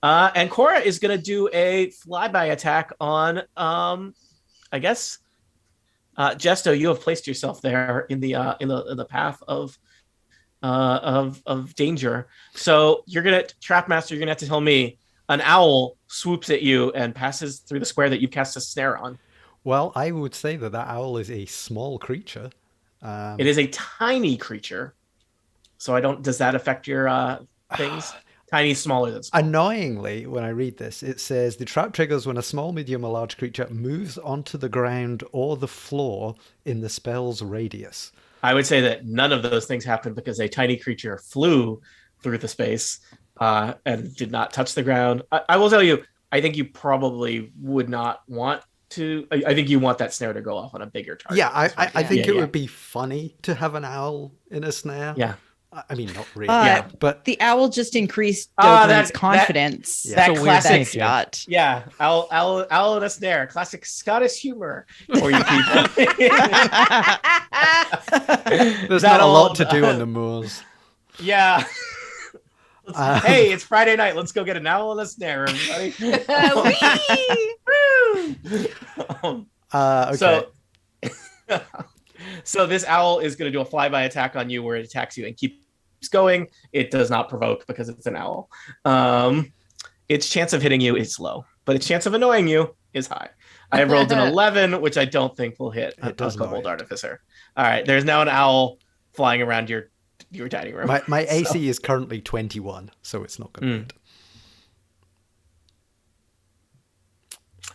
And Cora is going to do a flyby attack on, I guess, Jesto. You have placed yourself there in the path of danger. So you're gonna Trapmaster. You're gonna have to tell me. An owl swoops at you and passes through the square that you cast a snare on. Well, I would say that owl is a small creature. It is a tiny creature. So does that affect your things? Tiny, smaller than small. Annoyingly, when I read this, it says the trap triggers when a small, medium, or large creature moves onto the ground or the floor in the spell's radius. I would say that none of those things happened because a tiny creature flew through the space and did not touch the ground. I will tell you, I think you probably would not want to. I think you want that snare to go off on a bigger target. Yeah, I think it would be funny to have an owl in a snare. Yeah. I mean, not really, but the owl just increased Dogren's confidence. That classic shot. Yeah, owl in a snare, classic Scottish humor for you people. There's not a lot to do on the moors. Yeah. Hey, it's Friday night. Let's go get an owl and a snare, everybody. Okay. So this owl is going to do a flyby attack on you where it attacks you and keeps going. It does not provoke because it's an owl. Its chance of hitting you is low, but its chance of annoying you is high. I have rolled an 11, which I don't think will hit a Kobold Artificer. All right, there's now an owl flying around your dining room. My AC is currently 21, so it's not going to hit.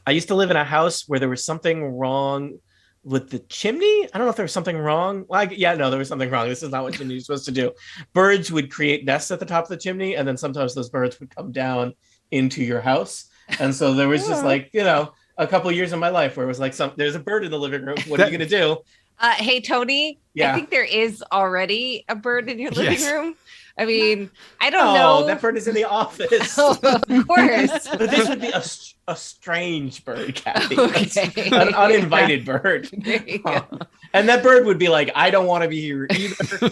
I used to live in a house where there was something wrong with the chimney. I don't know if there was something wrong. There was something wrong. This is not what chimney is supposed to do. Birds would create nests at the top of the chimney, and then sometimes those birds would come down into your house. And so there was just a couple of years in my life where it was like there's a bird in the living room. What are you going to do? Hey, Tony, Yeah. I think there is already a bird in your living room. I mean, I don't know. That bird is in the office. Oh, of course. But this would be a strange bird, Kathy. Okay. An uninvited bird. There you go. And that bird would be like, I don't want to be here either.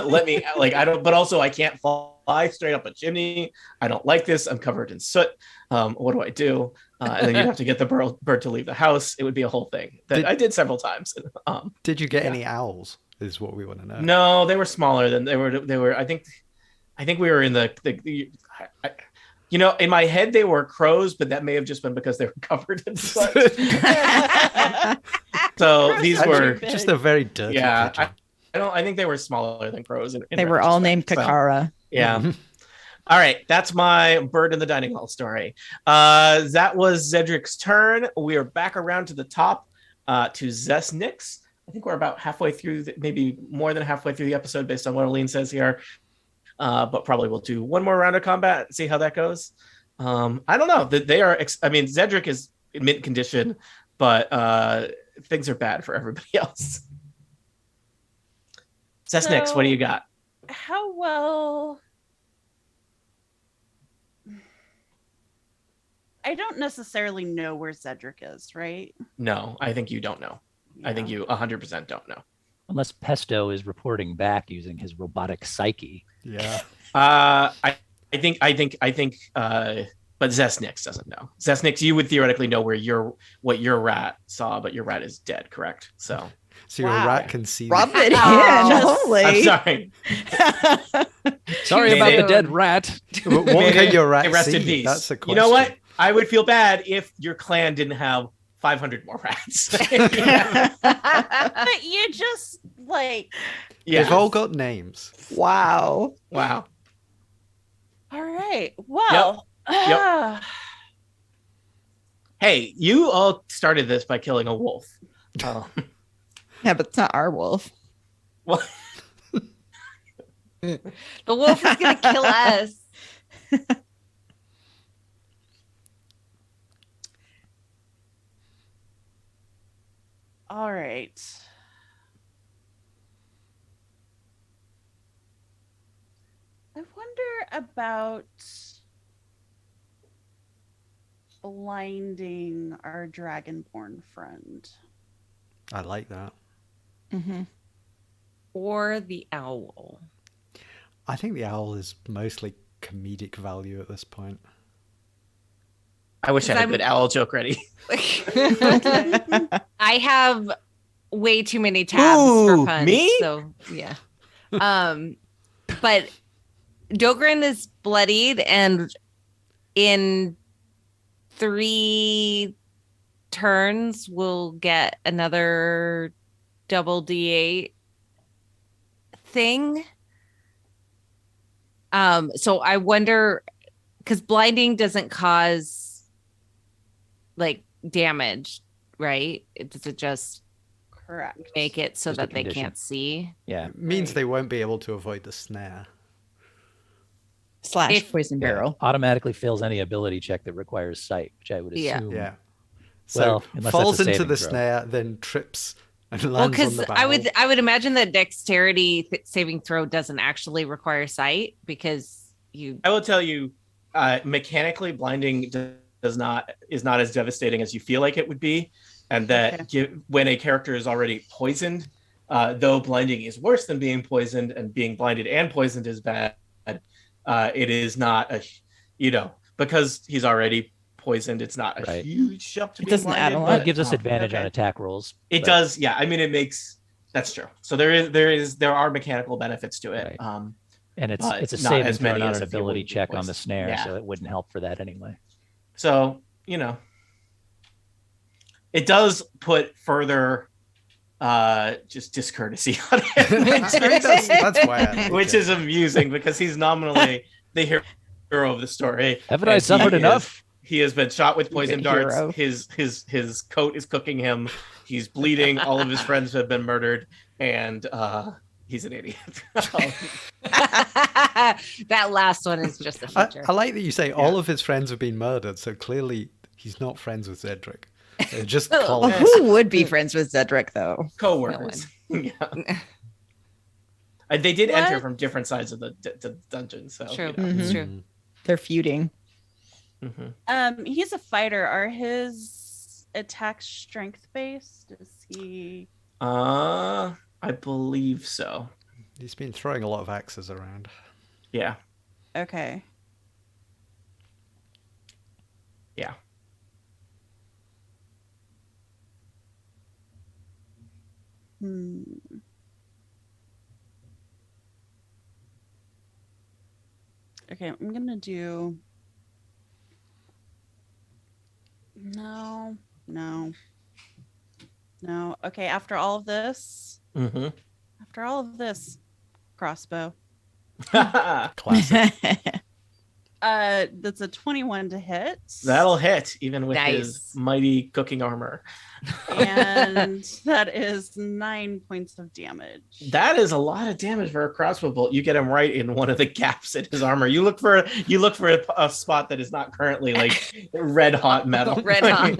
Let me, but also I can't fly straight up a chimney. I don't like this. I'm covered in soot. What do I do? And then you'd have to get the bird to leave the house. It would be a whole thing that I did several times. Did you get any owls? Is what we want to know. No, they were smaller than they were. I think we were in the in my head they were crows, but that may have just been because they were covered in soot. So these were just a very dirty. I think they were smaller than crows. They were all named Kakara. Yeah. All right, that's my bird in the dining hall story. That was Zedric's turn. We are back around to the top to Zesnix. I think we're about halfway through, maybe more than halfway through the episode based on what Aline says here. But probably we'll do one more round of combat and see how that goes. I don't know. They are. I mean, Zedric is in mint condition, but things are bad for everybody else. Zesnix, what do you got? How well? I don't necessarily know where Zedric is, right? No, I think you don't know. Yeah. I think you 100% don't know. Unless Pesto is reporting back using his robotic psyche. Yeah. I think, but Zesnix doesn't know. Zesnix, you would theoretically know what your rat saw, but your rat is dead, correct? So your Wow. rat can see. Rub the- it in. Just- Holy. I'm sorry. Sorry May about they- the dead rat. What May can your rat rest see? in peace. That's a question. You know what? I would feel bad if your clan didn't have 500 more rats. But you just like, They've all got names. Wow. Wow. all right. Well, Yep. Hey, you all started this by killing a wolf. Oh. Yeah, but it's not our wolf. Well, The wolf is gonna kill us. all right. I wonder about blinding our dragonborn friend. I like that. Mm-hmm. Or the owl. I think the owl is mostly comedic value at this point. I wish I had a good owl joke ready. I have way too many tabs Ooh, for puns. me? So yeah. But Dogrin is bloodied, and in 3 turns we'll get another double D8 thing. So I wonder, because blinding doesn't cause like damage, right? Does it just Correct. make it so Just a that they condition. can't see? Yeah. It means Right. they won't be able to avoid the snare. / If- poison Yeah. barrel. Automatically fails any ability check that requires sight, which I would Yeah. assume. Yeah. Well, So unless falls that's a into saving the throw. snare, then trips and Well, lands on because the barrel. I would imagine that dexterity saving throw doesn't actually require sight, because you I will tell you, mechanically, blinding is not as devastating as you feel like it would be, and that when a character is already poisoned, though blinding is worse than being poisoned, and being blinded and poisoned is bad. It is not because he's already poisoned. It's not a Right. huge jump to It be doesn't add blinded. a lot. Well, but, it gives us advantage on okay. attack rolls. It but- does, yeah. I mean, that's true. So there are mechanical benefits to it. Right. And it's But it's a not saving as throw, many not as an if you ability wouldn't be check on the poisoned. snare, Yeah. so it wouldn't help for that anyway. So it does put further just discourtesy on him. that's why I like Which it. is amusing because he's nominally the hero of the story. Haven't I And suffered he enough? He has been shot with poison He's a hero. darts. His coat is cooking him. He's bleeding. All of his friends have been murdered, and he's an idiot. that last one is just a I, feature. I like that you say all of his friends have been murdered, so clearly he's not friends with Zedric. They're just Oh, Well, colleagues. who would be friends with Zedric, though? Co-workers. Yeah. They did What? enter from different sides of the dungeon. So True. you know. It's Mhm. true. They're feuding. Mhm. He's a fighter. Are his attacks strength based? Is he? I believe so. He's been throwing a lot of axes around. Yeah. Okay. Yeah. Hmm. Okay, I'm gonna do. No. Okay, after all of this, Mm-hmm. crossbow. Classic. That's a 21 to hit. That'll hit, even with his Nice. mighty cooking armor. And that is 9 points of damage. That is a lot of damage for a crossbow bolt. You get him right in one of the gaps in his armor. You look for a spot that is not currently like red hot metal. Red hot.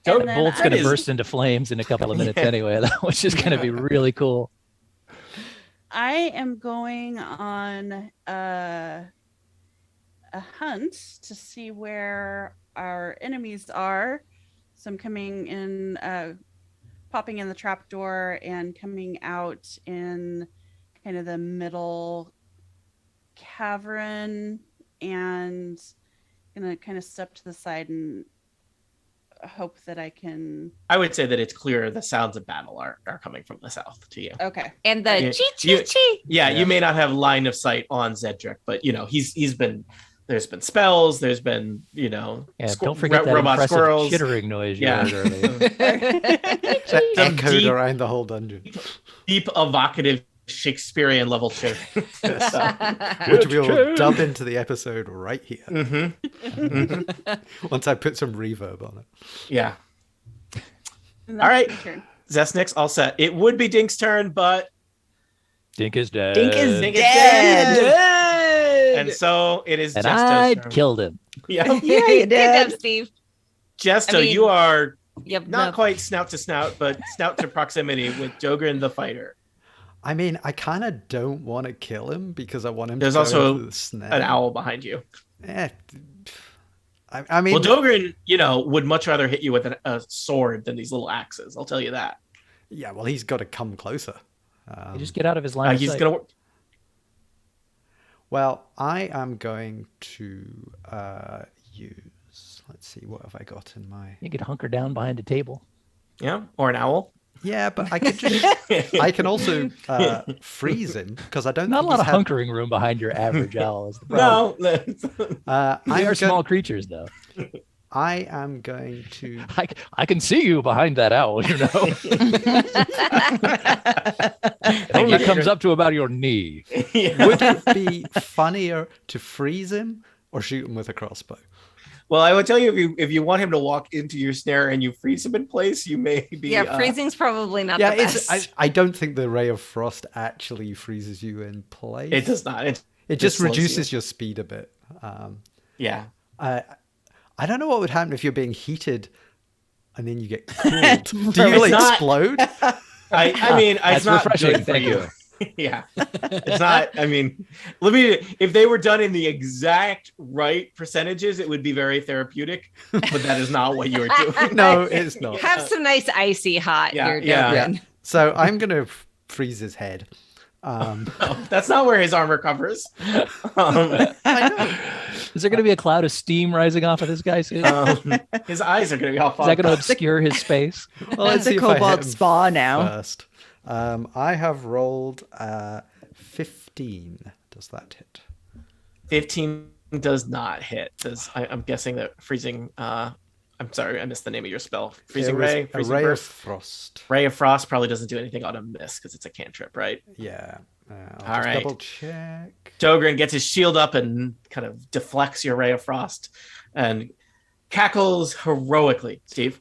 The And then bolt's I- going to burst into flames in a couple of minutes anyway, which is going to be really cool. I am going on a hunt to see where our enemies are. So I'm coming in, popping in the trapdoor and coming out in kind of the middle cavern, and gonna kind of step to the side and hope that I can. I would say that it's clear the sounds of battle are coming from the south to you. Okay. And the Yeah, chi. Yeah, Yeah. you may not have line of sight on Zedric, but he's been. There's been spells. There's been Yeah, don't forget that robot impressive squirrels. chittering noise you Yeah. heard earlier. That Some echoed deep- around the whole dungeon, deep evocative Shakespearean level shit. which we'll dub into the episode right here. Mm-hmm. Once I put some reverb on it. Yeah. And All right. that's my turn. Zesnick's all set. It would be Dink's turn, but Dink is dead. Dink is Dink is dead. and so it is And Jesto's I turn. killed him. Yeah. Yeah, you Good did. job, Steve. Jesto, I mean- you are Yep. not quite snout to snout, but snout to proximity with Dogrin the fighter. I mean, I kind of don't want to kill him because I want him There's to go also into the snare. An owl behind you. Eh, I mean, Well, Dogrin, would much rather hit you with a sword than these little axes. I'll tell you that. yeah, well, he's got to come closer. You just get out of his line of He's sight. gonna. Well, I am going to use. Let's see, what have I got in my? You could hunker down behind a table. Yeah, or an owl. Yeah, but I could just. I can also freeze him because I don't. Not a think lot of he's had- hunkering room behind your average owl. Is the problem. No. They are I'm small creatures, though. I am going to. I can see you behind that owl, you know. It only comes up to about your knee. Yeah. Would it be funnier to freeze him or shoot him with a crossbow? Well, I would tell you if you want him to walk into your snare and you freeze him in place, you may be. Yeah, freezing's probably not Yeah, the best. I don't think the ray of frost actually freezes you in place. It does not. It just slows you. reduces your speed a bit. Yeah. I don't know what would happen if you're being heated and then you get cooled. Do you It's like not- explode? I mean, it's That's not refreshing. good for Thank you. Yeah, it's not. I mean, if they were done in the exact right percentages, it would be very therapeutic. But that is not what you are doing. No, it's not. Have some nice icy hot Yeah, here, yeah. Dogrin. So I'm going to freeze his head. No, that's not where his armor covers. Is there going to be a cloud of steam rising off of this guy's head? His eyes are going to be all Is fogged that going to up. obscure his space? Well, let's It's a see if I hit Kobold him spa now. first. I have rolled 15. Does that hit? 15 does not hit. I'm guessing that freezing. I'm sorry, I missed the name of your spell. Freezing It was ray. a Freezing ray of burst. frost. Ray of frost probably doesn't do anything on a miss because it's a cantrip, right? Yeah. I'll All just right. double check. Dogrin gets his shield up and kind of deflects your ray of frost and cackles heroically. Steve,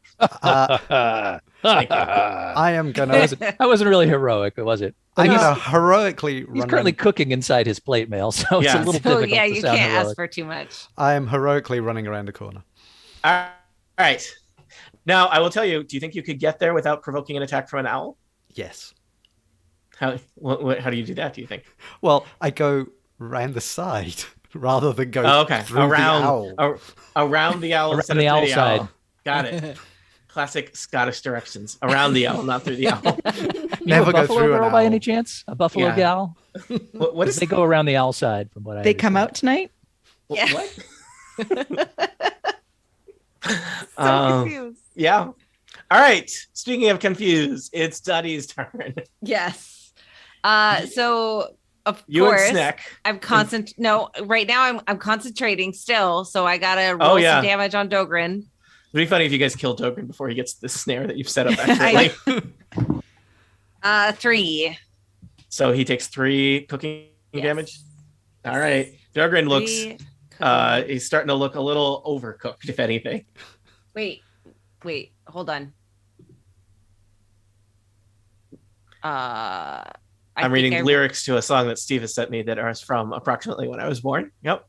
I am gonna. That wasn't really heroic, was it? I'm But gonna heroically he's run. currently cooking inside his plate mail, so it's Yeah. a little Oh difficult yeah, to you sound can't heroic. ask for too much. I am heroically running around the corner. all right. Now I will tell you. Do you think you could get there without provoking an attack from an owl? Yes. How do you do that? Do you think? Well, I go round the side rather than go Oh, okay, through the owl. around the owl. Around instead the of owl through side. Got it. Classic Scottish directions. Around the owl, not through the owl. You Never a go buffalo through an girl by owl. any chance? A buffalo Yeah. gal? What is They go around the owl side, from what I They come understand. out tonight? Yeah. What? So confused. Yeah. All right. Speaking of confused, it's Duddy's turn. Yes. So of You course and Snack. I'm No, right now I'm concentrating still, so I gotta roll yeah. some damage on Dogrin. It'd be funny if you guys kill Dogrin before he gets the snare that you've set up accurately. 3. So he takes 3 cooking Yes. damage. All right. Dogren looks, Three kobolds. he's starting to look a little overcooked, if anything. Wait, hold on. I'm reading lyrics to a song that Steve has sent me that are from approximately when I was born. Yep.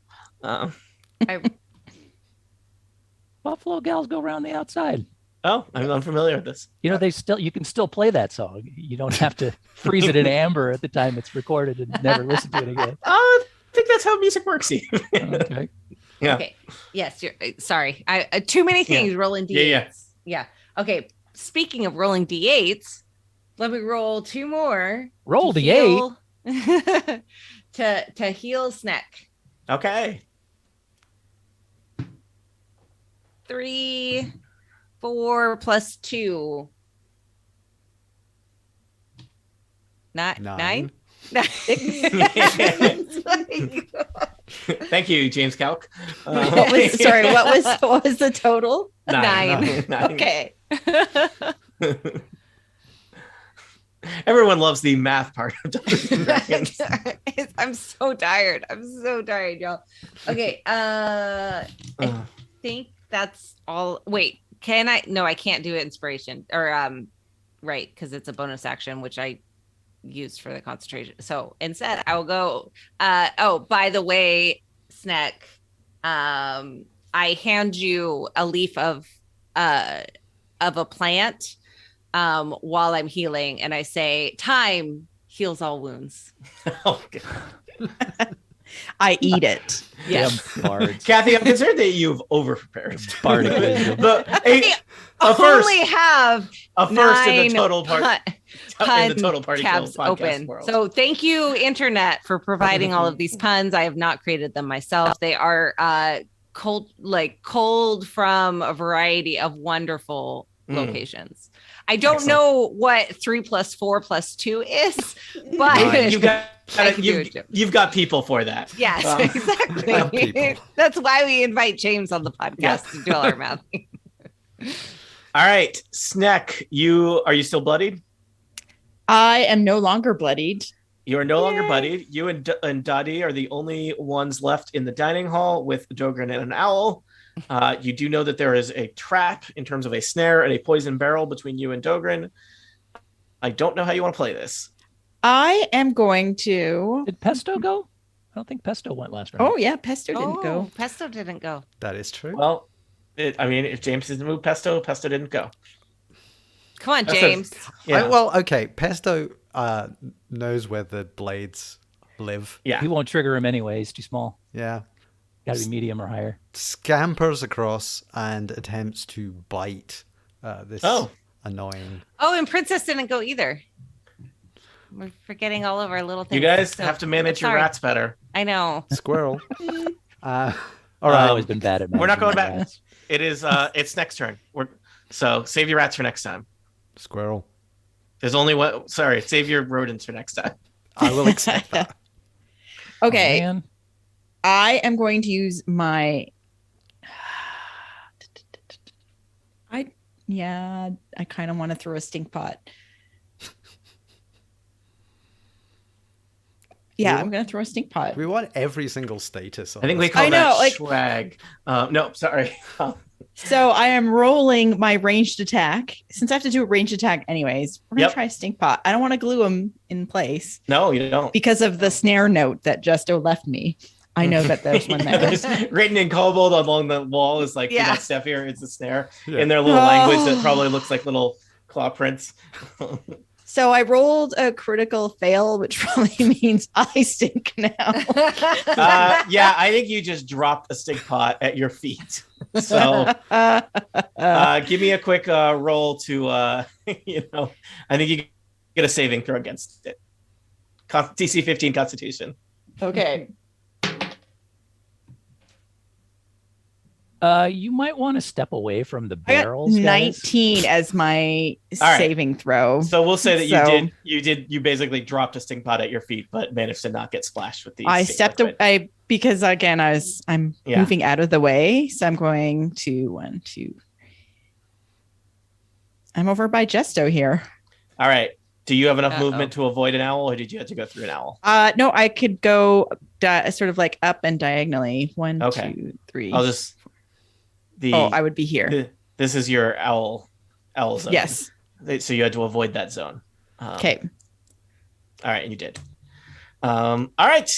Buffalo gals go around the outside. Oh, I'm unfamiliar with this. You know, you can still play that song. You don't have to freeze it in amber at the time it's recorded and never listen to it again. I think that's how music works, Steve. Okay. Yeah. Okay. Yes. Sorry. Too many things rolling D8s. Yeah. Okay. Speaking of rolling D8s, let me roll 2 more. Roll D8 to heal Snack. Okay. 3, 4 plus 2. 9. Thank you, James Calc. What was the total? 9. Okay. Everyone loves the math part of Dungeons and Dragons. I'm so tired, y'all. Okay. I think that's all. Wait, can I? No, I can't do inspiration or right, because it's a bonus action, which I used for the concentration. So instead, I will go. By the way, Snack, I hand you a leaf of a plant while I'm healing, and I say, "Time heals all wounds." Oh, I eat it. Yes. Damn bards. Kathy, I'm concerned that you've overprepared. Bardic wisdom. A only have first in 9 the total part. In the total party tabs Kill podcast open. world. So thank you, internet, for providing all of these puns. I have not created them myself. They are cold from a variety of wonderful locations. I don't know what 3 plus 4 plus 2 is, but you've got people for that. Yes, exactly. That's why we invite James on the podcast to do all our math. All right, Snack, are you still bloodied? I am no longer bloodied. You are no longer bloodied. You and Dottie are the only ones left in the dining hall with Dogren and an owl. You do know that there is a trap in terms of a snare and a poison barrel between you and Dogren. I don't know how you want to play this. I am going to. Did Pesto go? I don't think Pesto went last round. Oh yeah, Pesto didn't go. Pesto didn't go. That is true. Well, if James didn't move Pesto didn't go. Come on, James. Yeah. Okay. Pesto knows where the blades live. Yeah. He won't trigger him anyway. He's too small. Yeah. Got to be medium or higher. Scampers across and attempts to bite this annoying. Oh, and Princess didn't go either. We're forgetting all of our little things. You guys have to manage your rats better. I know. Squirrel. All I've right. always been bad at We're not going managing back. rats. It is. It's next turn. So save your rats for next time. Squirrel. There's only one. Sorry, save your rodents for next time. I will accept that. Okay. Oh, man. I am going to use my. I kind of want to throw a stink pot. Yeah, I'm going to throw a stink pot. We want every single status. I think we call that swag. No, sorry. So I am rolling my ranged attack. Since I have to do a ranged attack anyways, we're going to try stink pot. I don't want to glue them in place. No, you don't. Because of the snare note that Justo left me. I know that there's one there. Written in Kobold along the wall is like, that stuff here is a snare in their little language that probably looks like little claw prints. So I rolled a critical fail, which probably means I stink now. I think you just dropped a stink pot at your feet. So give me a quick roll to, I think you get a saving throw against it. DC 15 Constitution. Okay. You might want to step away from the I got barrels. 19 as my saving throw. So we'll say that you basically dropped a stink pot at your feet, but managed to not get splashed with these. I stepped away because again I'm moving out of the way. So I'm going to 1, 2. I'm over by Justo here. All right. Do you have enough movement to avoid an owl, or did you have to go through an owl? No, I could go sort of like up and diagonally. 1, Okay. 2, 3. I'll just I would be here. This is your owl zone. Yes. So you had to avoid that zone. Okay. All right, and you did. All right.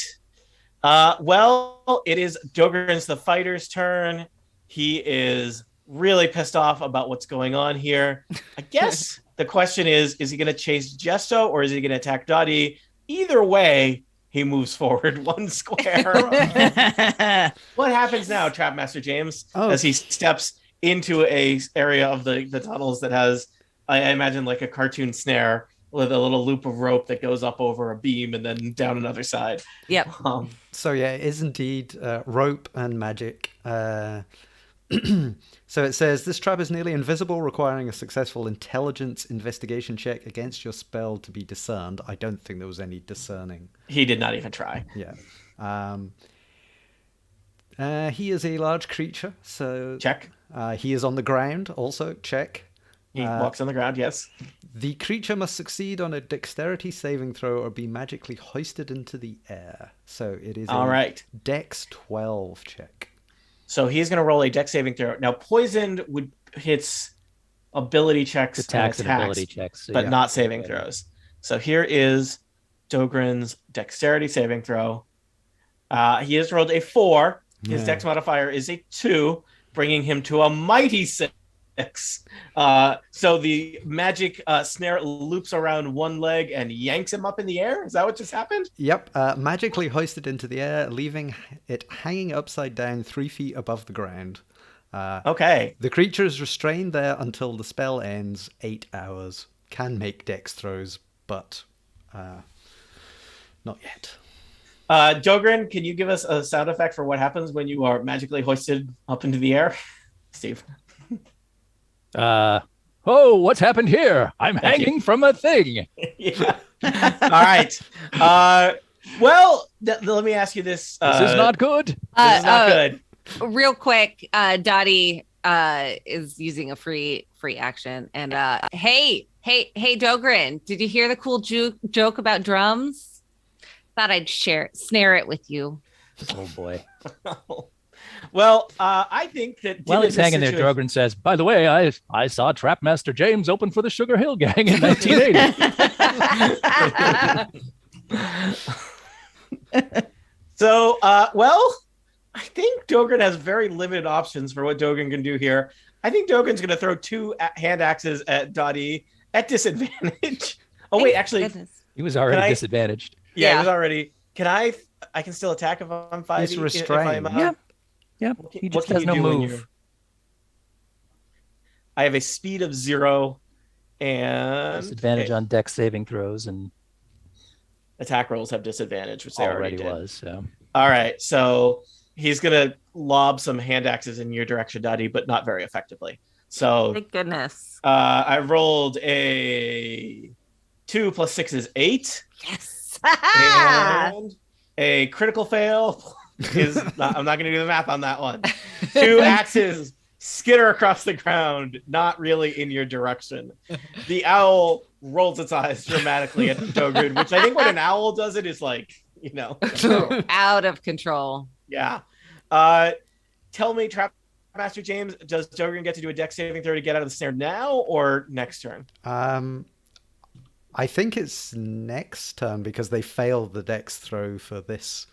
Well, it is Dogren's the fighter's turn. He is really pissed off about what's going on here. I guess the question is he going to chase Gesto or is he going to attack Dottie? Either way, he moves forward 1 square. What happens now, Trapmaster James, as he steps into a area of the tunnels that has, I imagine, like a cartoon snare with a little loop of rope that goes up over a beam and then down another side. Yep. So yeah, it is indeed rope and magic. So it says, this trap is nearly invisible, requiring a successful intelligence investigation check against your spell to be discerned. I don't think there was any discerning. He did not even try. Yeah. He is a large creature, so... Check. He is on the ground, also. Check. He walks on the ground, yes. The creature must succeed on a dexterity saving throw or be magically hoisted into the air. So it is All right. Dex 12 check. So he's going to roll a dex saving throw. Now, poisoned hits ability checks Attacks and and attacks, ability checks. So but yeah. not saving throws. So here is Dogren's dexterity saving throw. He has rolled a 4. His dex modifier is a 2, bringing him to a mighty 6. So the magic snare loops around one leg and yanks him up in the air. Is that what just happened? Yep. Magically hoisted into the air, leaving it hanging upside down 3 feet above the ground. Okay. The creature is restrained there until the spell ends. 8 hours. Can make dex throws, but not yet. Dogren, can you give us a sound effect for what happens when you are magically hoisted up into the air? Steve. What's happened here? I'm hanging from a thing. Yeah. All right. Well, let me ask you this. This is not good. This is not good. Real quick, Dottie is using a free action. And hey, Dogren, did you hear the cool joke about drums? Thought I'd snare it with you. Oh boy. Well, I think that while he's hanging there, Dogren says, "By the way, I saw Trapmaster James open for the Sugar Hill Gang in 1980." So, well, I think Dogren has very limited options for what Dogren can do here. I think Dogren's going to throw 2 hand axes at Dottie at disadvantage. Oh wait, actually, Goodness. He was already disadvantaged. Yeah, it was already. Can I can still attack if I'm 5. He's restrained. Yep. He just can has you no do when move. I have a speed of 0 and Disadvantage on dex saving throws and attack rolls have disadvantage, which they already did. was. So. All right, so he's gonna lob some hand axes in your direction, Dottie, but not very effectively. So Thank goodness. I rolled a 2 + 6 is 8. Yes. And a critical fail is not, I'm not going to do the math on that one. 2 axes skitter across the ground, not really in your direction. The owl rolls its eyes dramatically at Dogren, which I think when an owl does it is like, Out of control. Yeah. Tell me, Trapmaster James, does Dogren get to do a dex saving throw to get out of the snare now or next turn? I think it's next turn because they failed the dex throw for this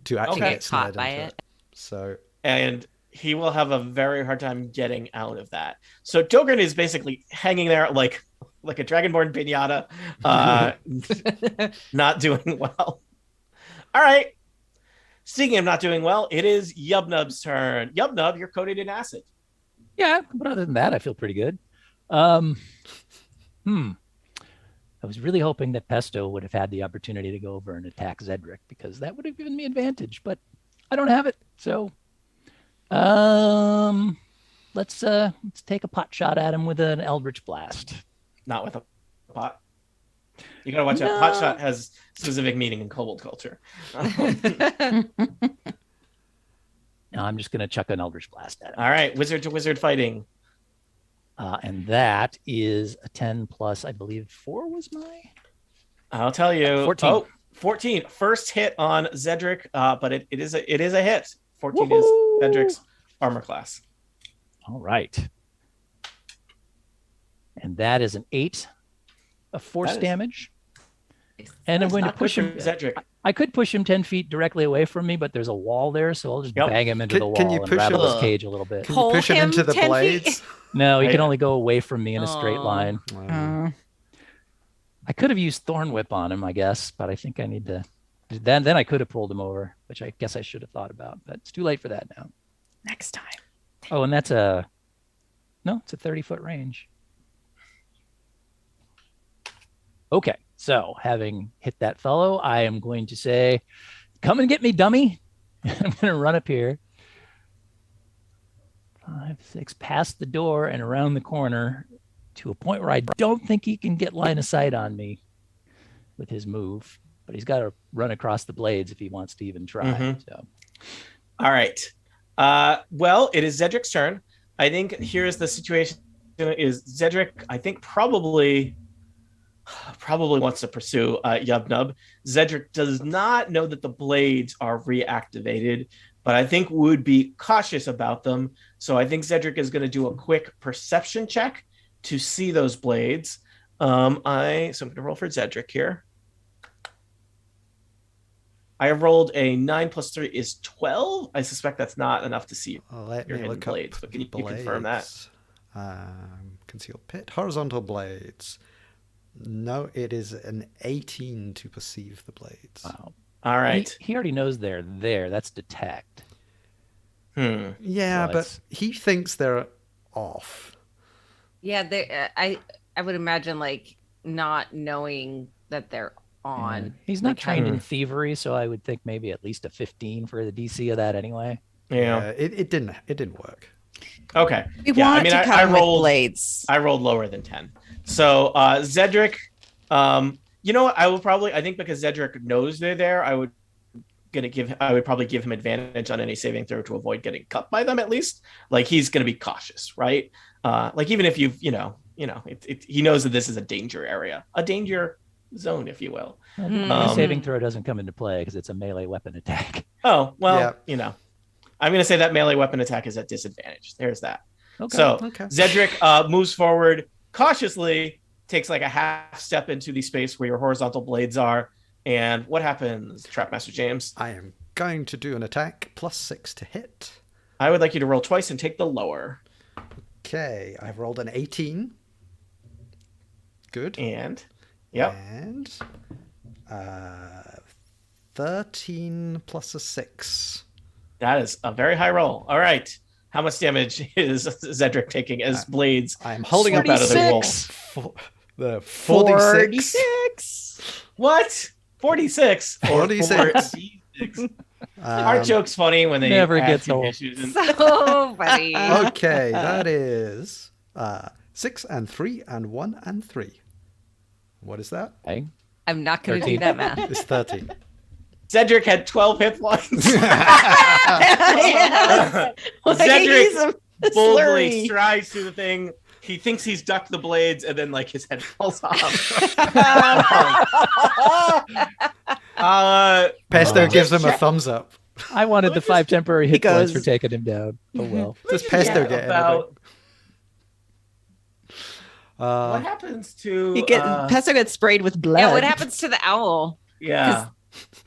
to actually get caught snared by into it. So, and he will have a very hard time getting out of that. So Dogren is basically hanging there like a dragonborn pinata, not doing well. All right. Speaking of not doing well, it is Yubnub's turn. Yubnub, you're coated in acid. Yeah, but other than that, I feel pretty good. I was really hoping that Pesto would have had the opportunity to go over and attack Zedric because that would have given me advantage, but I don't have it. So let's take a pot shot at him with an Eldritch Blast. Not with a pot. You gotta watch out. Pot shot has specific meaning in Kobold culture. No, I'm just gonna chuck an Eldritch Blast at him. All right, wizard to wizard fighting. And that is a 10 plus, I believe 4 was my. I'll tell you. 14. 14. First hit on Zedric, but it is a hit. 14 Woohoo! is Zedric's armor class. All right. And that is an 8 of force damage. And I'm going to push him. Zedric. I could push him 10 feet directly away from me, but there's a wall there, so I'll just bang him into the wall Can you and push rattle him? his cage a little bit. Can you push him Hold into him the 10 feet? blades? No, he Right. can only go away from me in a straight Aw. line. I could have used Thorn Whip on him, I guess, but I think I need to. Then I could have pulled him over, which I guess I should have thought about, but it's too late for that now. Next time. Oh, and it's a 30-foot range. Okay, so having hit that fellow, I am going to say, come and get me, dummy. I'm going to run up here. 5, 6, past the door and around the corner to a point where I don't think he can get line of sight on me with his move, but he's got to run across the blades if he wants to even try. Mhm. So, All right. Well, it is Zedric's turn. I think here's the situation: is Zedric, I think, probably wants to pursue Yubnub. Zedric does not know that the blades are reactivated, but I think would be cautious about them. So I think Zedric is going to do a quick perception check to see those blades. So I'm going to roll for Zedric here. I rolled a 9 + 3 is 12. I suspect that's not enough to see Let your me hidden look up blades, but can you confirm that? Concealed pit, horizontal blades. No, it is an 18 to perceive the blades. wow. All right. He already knows they're there. That's detect. Yeah, So but it's- he thinks they're off. Yeah, I would imagine like not knowing that they're on. Yeah. He's not like, trained in Hmm. thievery, so I would think maybe at least a 15 for the DC of that anyway. Yeah. It didn't work. Okay. We Yeah, I want mean, to I cut him with rolled- blades. I rolled lower than 10. So Zedric, you know what? I think because Zedric knows they're there, I would probably give him advantage on any saving throw to avoid getting cut by them at least. Like he's going to be cautious, right? Like even if he knows that this is a danger area, a danger zone, if you will. The saving throw doesn't come into play because it's a melee weapon attack. Oh, well, Yeah. I'm going to say that melee weapon attack is at disadvantage. There's that. Okay. So Okay. Zedric moves forward cautiously, takes like a half step into the space where your horizontal blades are. And what happens, Trapmaster James? I am going to do an attack +6 to hit. I would like you to roll twice and take the lower. Okay, I've rolled an 18. Good. And, yep. And 13 plus a 6. That is a very high roll. All right. How much damage is Zedric taking as blades? I'm holding up swoop out of the wall? the 46. 46. What? 46? Or 46. 46. Our joke's funny when they Never add gets two old. issues in. So funny. Okay, that is 6 and 3 and 1 and 3. What is that? Okay. I'm not going to do 13. that math. It's 13. Cedric had 12 hit points. Yeah. Cedric He's a boldly slurry. strides through the thing. He thinks he's ducked the blades, and then like his head falls off. Pesto Oh. gives him a thumbs up. I wanted the 5 temporary hit points for goes- taking him down. Oh well. Does Pesto Yeah, get about anything? what happens to Pesto gets sprayed with blood. Yeah, what happens to the owl? yeah.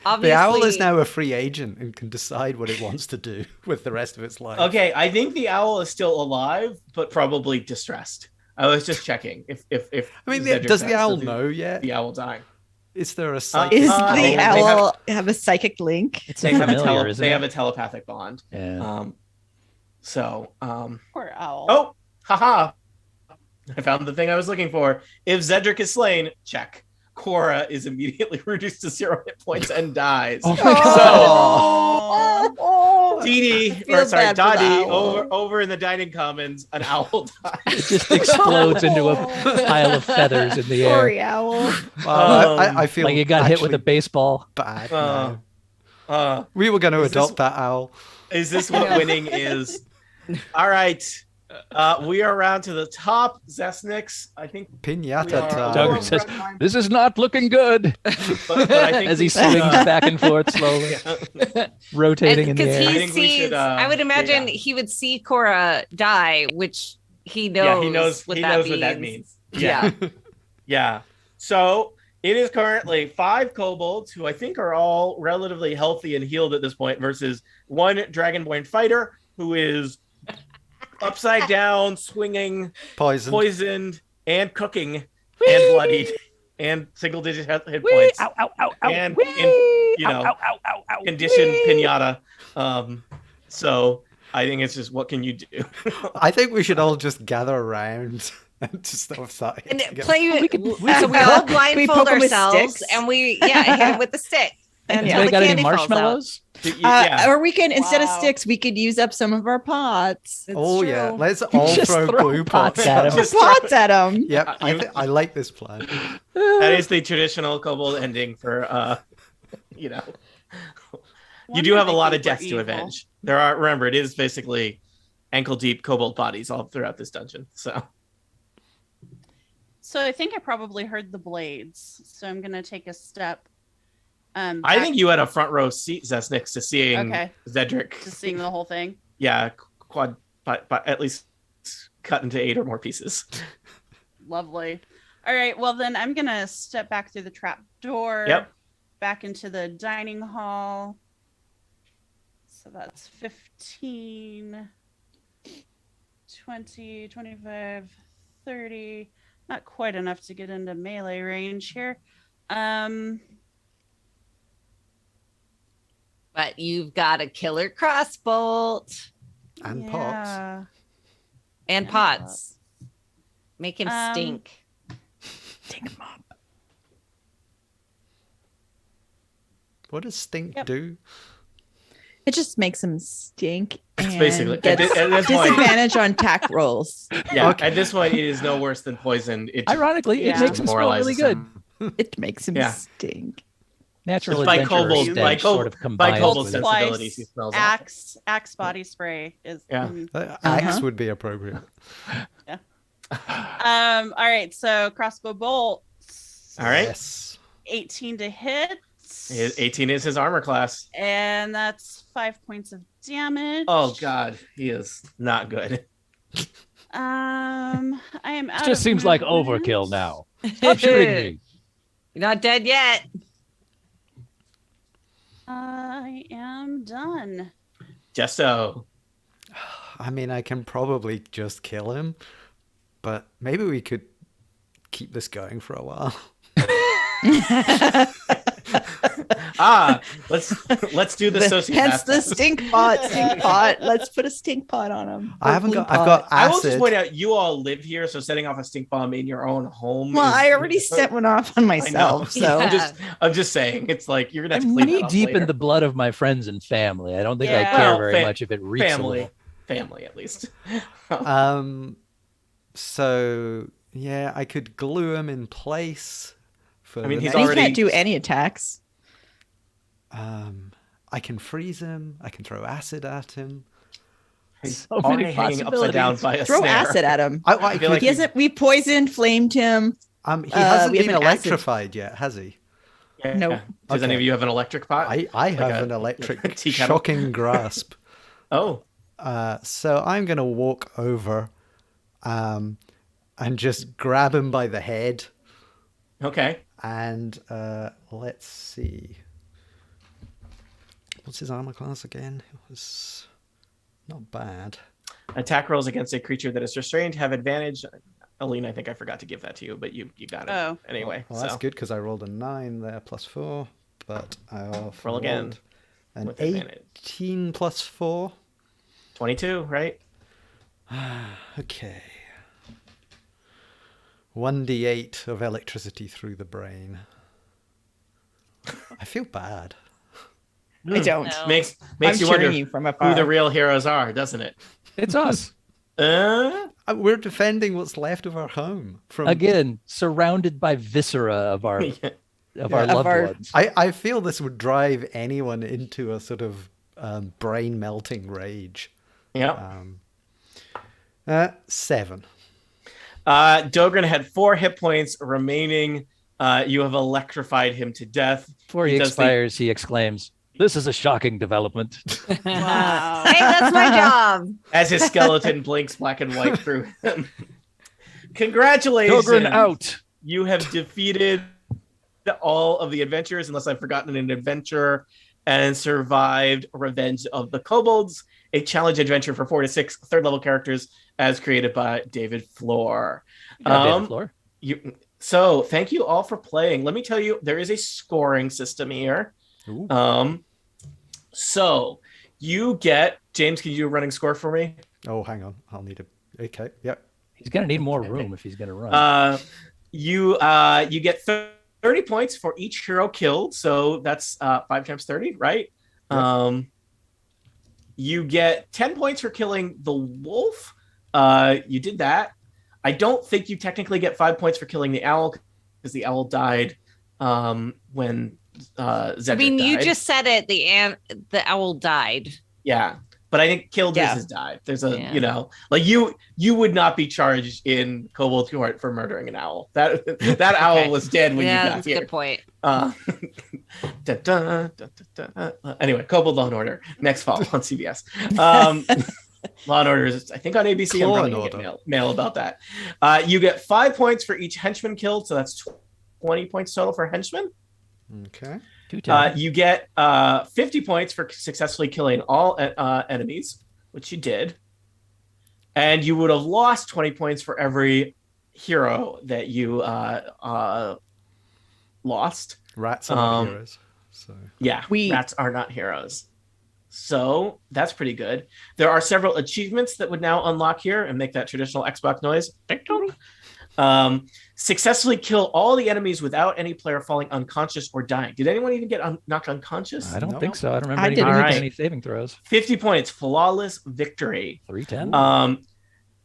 Obviously, The owl is now a free agent and can decide what it wants to do with the rest of its life. Okay, I think the owl is still alive, but probably distressed. I was just checking if I mean, Cedric does the dies, owl so know yet? the owl dying? Is there a psychic? Is they the owl have a psychic link? It's They a have a familiar, isn't they it? have a telepathic bond. Yeah. Poor owl. Oh, haha! I found the thing I was looking for. If Zedric is slain, check. Cora is immediately reduced to 0 hit points and dies. Oh my Oh, Dee, feel bad for the Dottie, owl. over in the dining commons, an owl It dies. just explodes into a pile of feathers in the air. Sorry, owl. I feel Like you got hit with a actually baseball. bad. Uh, now. We were going to is adopt this- that owl. Is this what winning is? All right. We are around to the top. Zesnix, I think. Pinata We are- time. Doug says, "This is not looking good." but I think As he we swings should, back and forth slowly, rotating in the Because air. I he think we sees, should, I would imagine yeah. he would see Cora die, which he knows. Yeah, he knows. What He that knows means. what that means. Yeah. Yeah. So it is currently 5 kobolds who I think are all relatively healthy and healed at this point versus 1 dragonborn fighter who is upside down, swinging, poisoned, and cooking, and bloodied, and single-digit hit points, Ow, ow, ow, ow. and Whee! you know, Ow, ow, ow, ow, conditioned whee! pinata. So I think it's just what can you do? I think we should all just gather around and just start And hitting play. him. So we all Can we blindfold poke 'em with ourselves, sticks? and we hit him with the stick. And Until Anybody the got any candy falls out. marshmallows? Yeah. Or we can, instead of Wow. sticks, we could use up some of our pots. Oh yeah, let's all Just throw throw glue pots pots at him. Just Pots at them. Yep, I like this plan. That is the traditional kobold ending for you know. You do have a lot of deaths to avenge. There are, remember, it is basically ankle deep kobold bodies all throughout this dungeon. So I think I probably heard the blades. So I'm gonna take a step. I back think you had a front row seat, Zesnix, to seeing Okay. Zedric. to seeing the whole thing. Yeah, quad, but at least cut into 8 or more pieces. Lovely. All right. Well, then I'm gonna step back through the trap door. Yep. Back into the dining hall. So that's 15, 20, 25, 30. Not quite enough to get into melee range here. But you've got a killer crossbolt And pots. yeah. and Yeah. pots. Make him stink. Take them up. What does stink Yep. do? It just makes them stink. It's And basically at gets this point. disadvantage on attack rolls. Yeah, Okay. at this point, it is no worse than poison. It just Ironically, Yeah. it makes him smell really demoralizes good. him. It makes him Yeah. stink. Natural It's by adventure kobold- stench by sort of by combines kobold with it. sensibilities. He smells awful. Axe body spray is Yeah. Axe would be appropriate. all right, so crossbow bolts. All right. Yes. 18 to hit. 18 is his armor class. And that's 5 points of damage. Oh God, he is not good. I am out It just of seems like movement. overkill now. Stop shooting me. You're not dead yet. I am done. Gesto. I mean, I can probably just kill him, but maybe we could keep this going for a while. Let's do the sociopath. Hence the stink pot. Stink pot. Let's put a stink pot on him. I've got I will just acid. point out, you all live here, so setting off a stink bomb in your own home. Well, is- I already set one off on myself. So Yeah. I'm just saying, it's like you're gonna have to I'm clean knee that up deep later. in the blood of my friends and family. I don't think I Yeah. care Well, very much if it reeks a little. family at least. So yeah, I could glue him in place. For I mean, the he's next- he already- can't do any attacks. I can freeze him. I can throw acid at him. He's So many already hanging upside down possibilities. by a Throw snare. acid at him. I feel could- like He hasn't. We poisoned, flamed him. he hasn't we have been an acid- electrified yet, has he? Yeah. Nope. Does any Okay. of you have an electric pot? I have a- an electric tea kettle? shocking grasp. Oh, So I'm gonna walk over, and just grab him by the head, okay. and let's see. What's his armor class again? It was not bad. Attack rolls against a creature that is restrained have advantage. Aline, I think I forgot to give that to you, but you got it Oh. anyway. Well, that's so. good because I rolled a 9 there plus 4, but I Roll again rolled an with advantage. 18 plus 4. 22, right? Okay. 1d8 of electricity through the brain. I feel bad. I don't. No. Makes I'm you wonder cheering you from afar. who the real heroes are, doesn't it? It's us. We're defending what's left of our home from. Again, surrounded by viscera of our loved our- ones. I feel this would drive anyone into a sort of brain melting rage. Yeah. 7. Dogran had 4 hit points remaining. You have electrified him to death. Before he expires, he exclaims, "This is a shocking development." Wow. Hey, that's my job. As his skeleton blinks black and white through him. Congratulations. Dogran out. You have defeated all of the adventurers, unless I've forgotten an adventure, and survived Revenge of the Kobolds, a challenge adventure for 4 to 6 third-level characters as created by David Floor. David Floor. So thank you all for playing. Let me tell you, there is a scoring system here. So you get, James, can you do a running score for me? Oh, hang on. I'll need a... Okay, yep. He's going to need more room if he's going to run. You get 30 points for each hero killed. So that's 5 times 30, right? Yep. You get 10 points for killing the wolf. You did that. I don't think you technically get 5 points for killing the owl because the owl died when Zedric died. You just said it. The owl died. Yeah, but I think killed has died. There's a you would not be charged in Kobold Court for murdering an owl. That owl was dead when you got that's here. a good point. Anyway, Kobold Law and Order next fall on CBS. Law and Order is, I think, on ABC. I'm probably gonna get mail about that. You get 5 points for each henchman killed, so that's 20 points total for henchman. Okay. You get 50 points for successfully killing all enemies, which you did, and you would have lost 20 points for every hero that you lost. Rats are not heroes. So rats are not heroes. So that's pretty good. There are several achievements that would now unlock here and make that traditional Xbox noise. Successfully kill all the enemies without any player falling unconscious or dying. Did anyone even get knocked unconscious? I don't think so. I don't remember any saving throws. 50 points. Flawless victory. 310.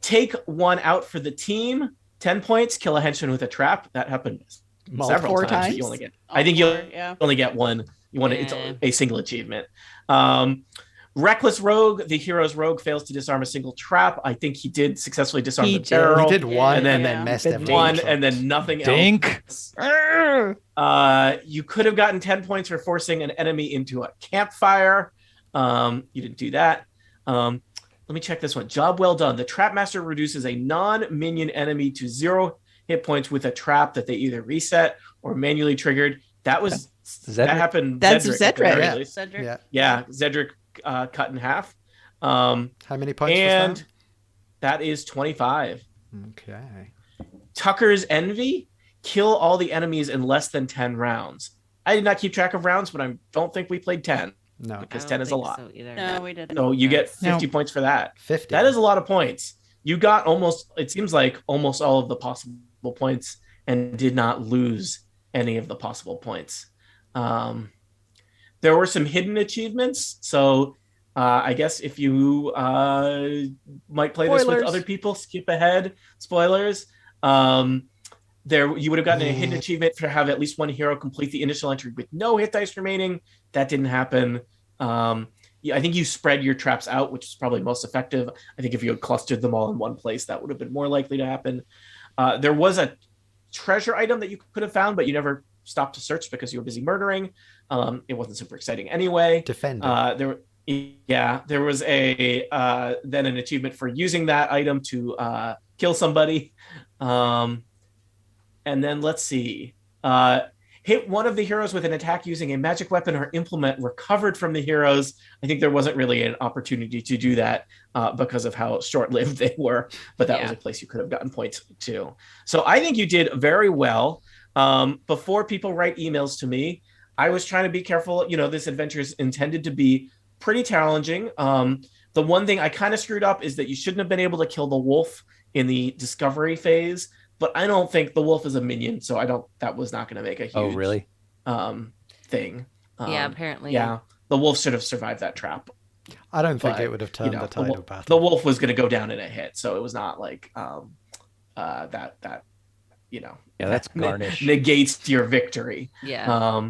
Take one out for the team. 10 points. Kill a henchman with a trap. That happened several times. You only get. I think you only get one. You want it's a single achievement. Reckless Rogue, the hero's rogue fails to disarm a single trap. I think he did successfully disarm the barrel. He did one and then messed everything up. And then nothing Dink. else. You could have gotten 10 points for forcing an enemy into a campfire. You didn't do that. Let me check this one. Job well done. The Trap Master reduces a non-minion enemy to 0 hit points with a trap that they either reset or manually triggered. That happened. That's Zedric. Zedric. Yeah, Zedric cut in half. How many points and was that is 25. Okay. Tucker's Envy, kill all the enemies in less than 10 rounds. I did not keep track of rounds, but I don't think we played 10. No, because 10 is a lot. No, we didn't. So you get 50 points for that. 50. That is a lot of points. You got it seems like almost all of the possible points and did not lose any of the possible points. There were some hidden achievements. So I guess if you might play this with other people, skip ahead. Spoilers. You would have gotten a hidden achievement for have at least one hero complete the initial entry with no hit dice remaining. That didn't happen. I think you spread your traps out, which is probably most effective. I think if you had clustered them all in one place, that would have been more likely to happen. There was a treasure item that you could have found, but you never stopped to search because you were busy murdering. It wasn't super exciting anyway. Defender. There was then an achievement for using that item to kill somebody. And then let's see. Hit one of the heroes with an attack using a magic weapon or implement recovered from the heroes. I think there wasn't really an opportunity to do that because of how short-lived they were, but that was a place you could have gotten points to. So I think you did very well. Before people write emails to me, I was trying to be careful. This adventure is intended to be pretty challenging. The one thing I kind of screwed up is that you shouldn't have been able to kill the wolf in the discovery phase. But I don't think the wolf is a minion, so that was not going to make a huge thing. Apparently. Yeah, the wolf should have survived that trap. I don't think it would have turned the tide of battle. The wolf was going to go down in a hit, so it was not like that. That's garnish. Negates your victory. Yeah.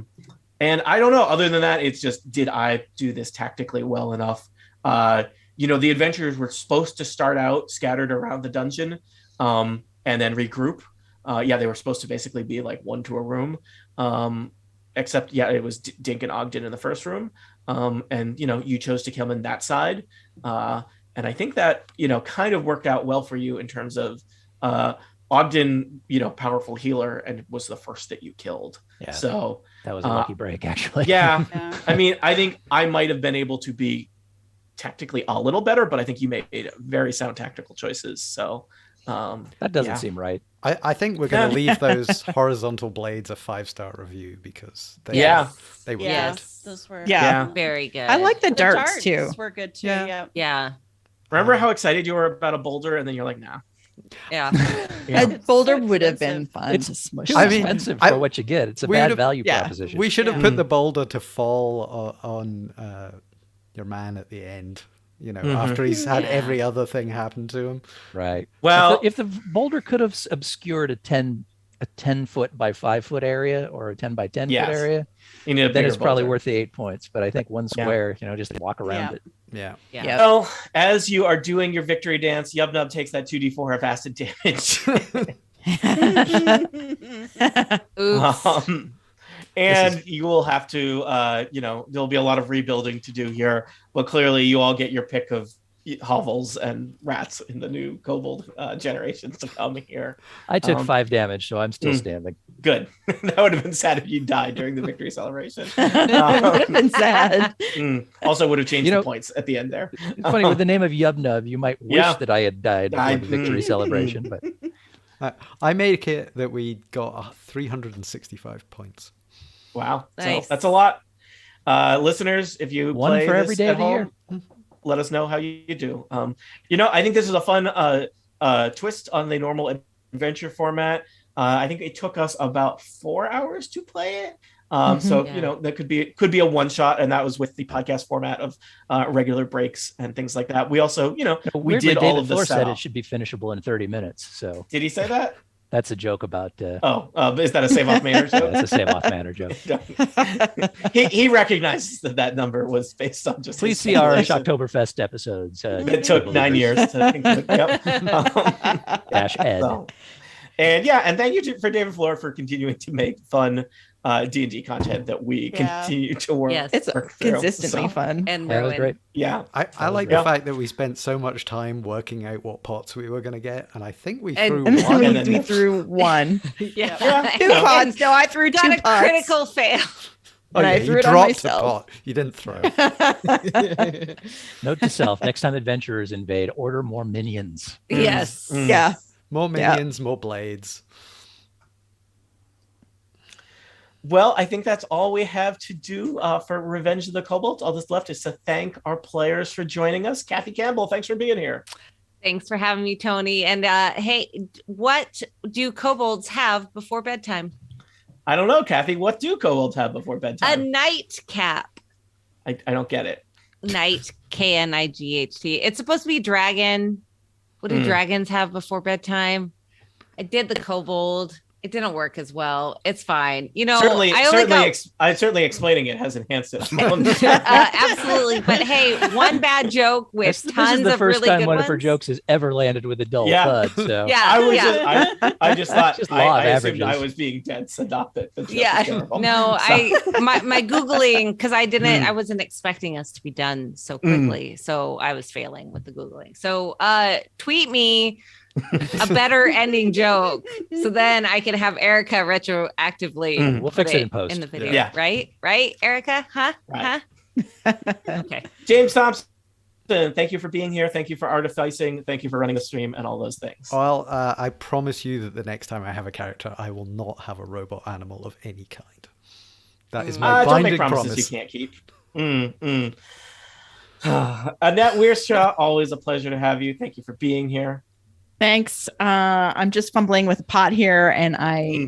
And I don't know. Other than that, it's just, did I do this tactically well enough? the adventurers were supposed to start out scattered around the dungeon, and then regroup. They were supposed to basically be like one to a room, except it was Dink and Ogden in the first room, and you chose to come in that side, and I think that kind of worked out well for you in terms of Ogden, powerful healer, and was the first that you killed. Yeah, so that was a lucky break, actually. Yeah. I mean, I think I might have been able to be tactically a little better, but I think you made very sound tactical choices. So that doesn't seem right. I think we're going to leave those horizontal blades a 5-star review because they were good. Those were very good. I like the darts too. Were good too. Yeah. Remember how excited you were about a boulder, and then you're like, nah. Yeah. A boulder would have been fun to smush. It's expensive for what you get. It's a bad value proposition. We should have put the boulder to fall on your man at the end. After he's had every other thing happen to him. Right. Well, if the boulder could have obscured a 10 foot by 5 foot area or a 10 by 10 foot area, then it's probably worth the 8 points. But I think one square, just walk around it. Yeah. Well, as you are doing your victory dance, Yubnub takes that 2d4 of acid damage. Oops. And you will have to, there'll be a lot of rebuilding to do here. But clearly, you all get your pick of hovels and rats in the new kobold generations to come here. I took 5 damage, so I'm still standing. Good. That would have been sad if you died during the victory celebration. It would have been sad. Also would have changed the points at the end there. It's funny, with the name of Yubnub, you might wish that I had died during the victory celebration. But I make it that we got 365 points. Wow. Nice. So that's a lot. Listeners, if you one play for this every day at of the home, year. Let us know how you do. I think this is a fun twist on the normal adventure format. I think it took us about 4 hours to play it. That could be a one shot, and that was with the podcast format of regular breaks and things like that. We also, we did all of this. Said it should be finishable in 30 minutes. So did he say that? That's a joke about. Is that a save off manner joke? That's a save off manner joke. he recognizes that number was based on just. Please see our Oktoberfest episodes. It took 9 years to include. Yep. -ed. So, and thank you for David Flora for continuing to make fun D&D content that we continue to work. Yes. It's consistently fun. And that was great. Yeah. I like the fact that we spent so much time working out what pots we were going to get, and I think we threw one. And then we threw one. Two pots. No, I threw got 2 a pots. critical fail. And I threw it on dropped myself. a pot. You didn't throw. Note to self: next time adventurers invade, order more minions. Yes. Yeah. More minions, more blades. Well, I think that's all we have to do for Revenge of the Kobolds. All that's left is to thank our players for joining us. Kathy Campbell, thanks for being here. Thanks for having me, Tony. And hey, what do kobolds have before bedtime? I don't know, Kathy. What do kobolds have before bedtime? A nightcap. I don't get it. Night, K-N-I-G-H-T. It's supposed to be dragon. What do dragons have before bedtime? I did the kobold. It didn't work as well. It's fine. Certainly explaining it has enhanced it. Absolutely. But hey, one bad joke with tons of really good ones. This is the first time one of her jokes has ever landed with a dull thud. So. Yeah. I just thought I assumed I was being dead. So not that. No, my Googling, because I wasn't expecting us to be done so quickly. So I was failing with the Googling. So tweet me a better ending joke, so then I can have Erica retroactively. We'll fix it in post in the video. Yeah. Right, Erica? Right. Huh? Okay. James Thompson, thank you for being here. Thank you for artificing. Thank you for running the stream and all those things. Well, I promise you that the next time I have a character, I will not have a robot animal of any kind. That is my don't binding make promises promise. you can't keep. Annette Wearshaw, always a pleasure to have you. Thank you for being here. Thanks. I'm just fumbling with a pot here, and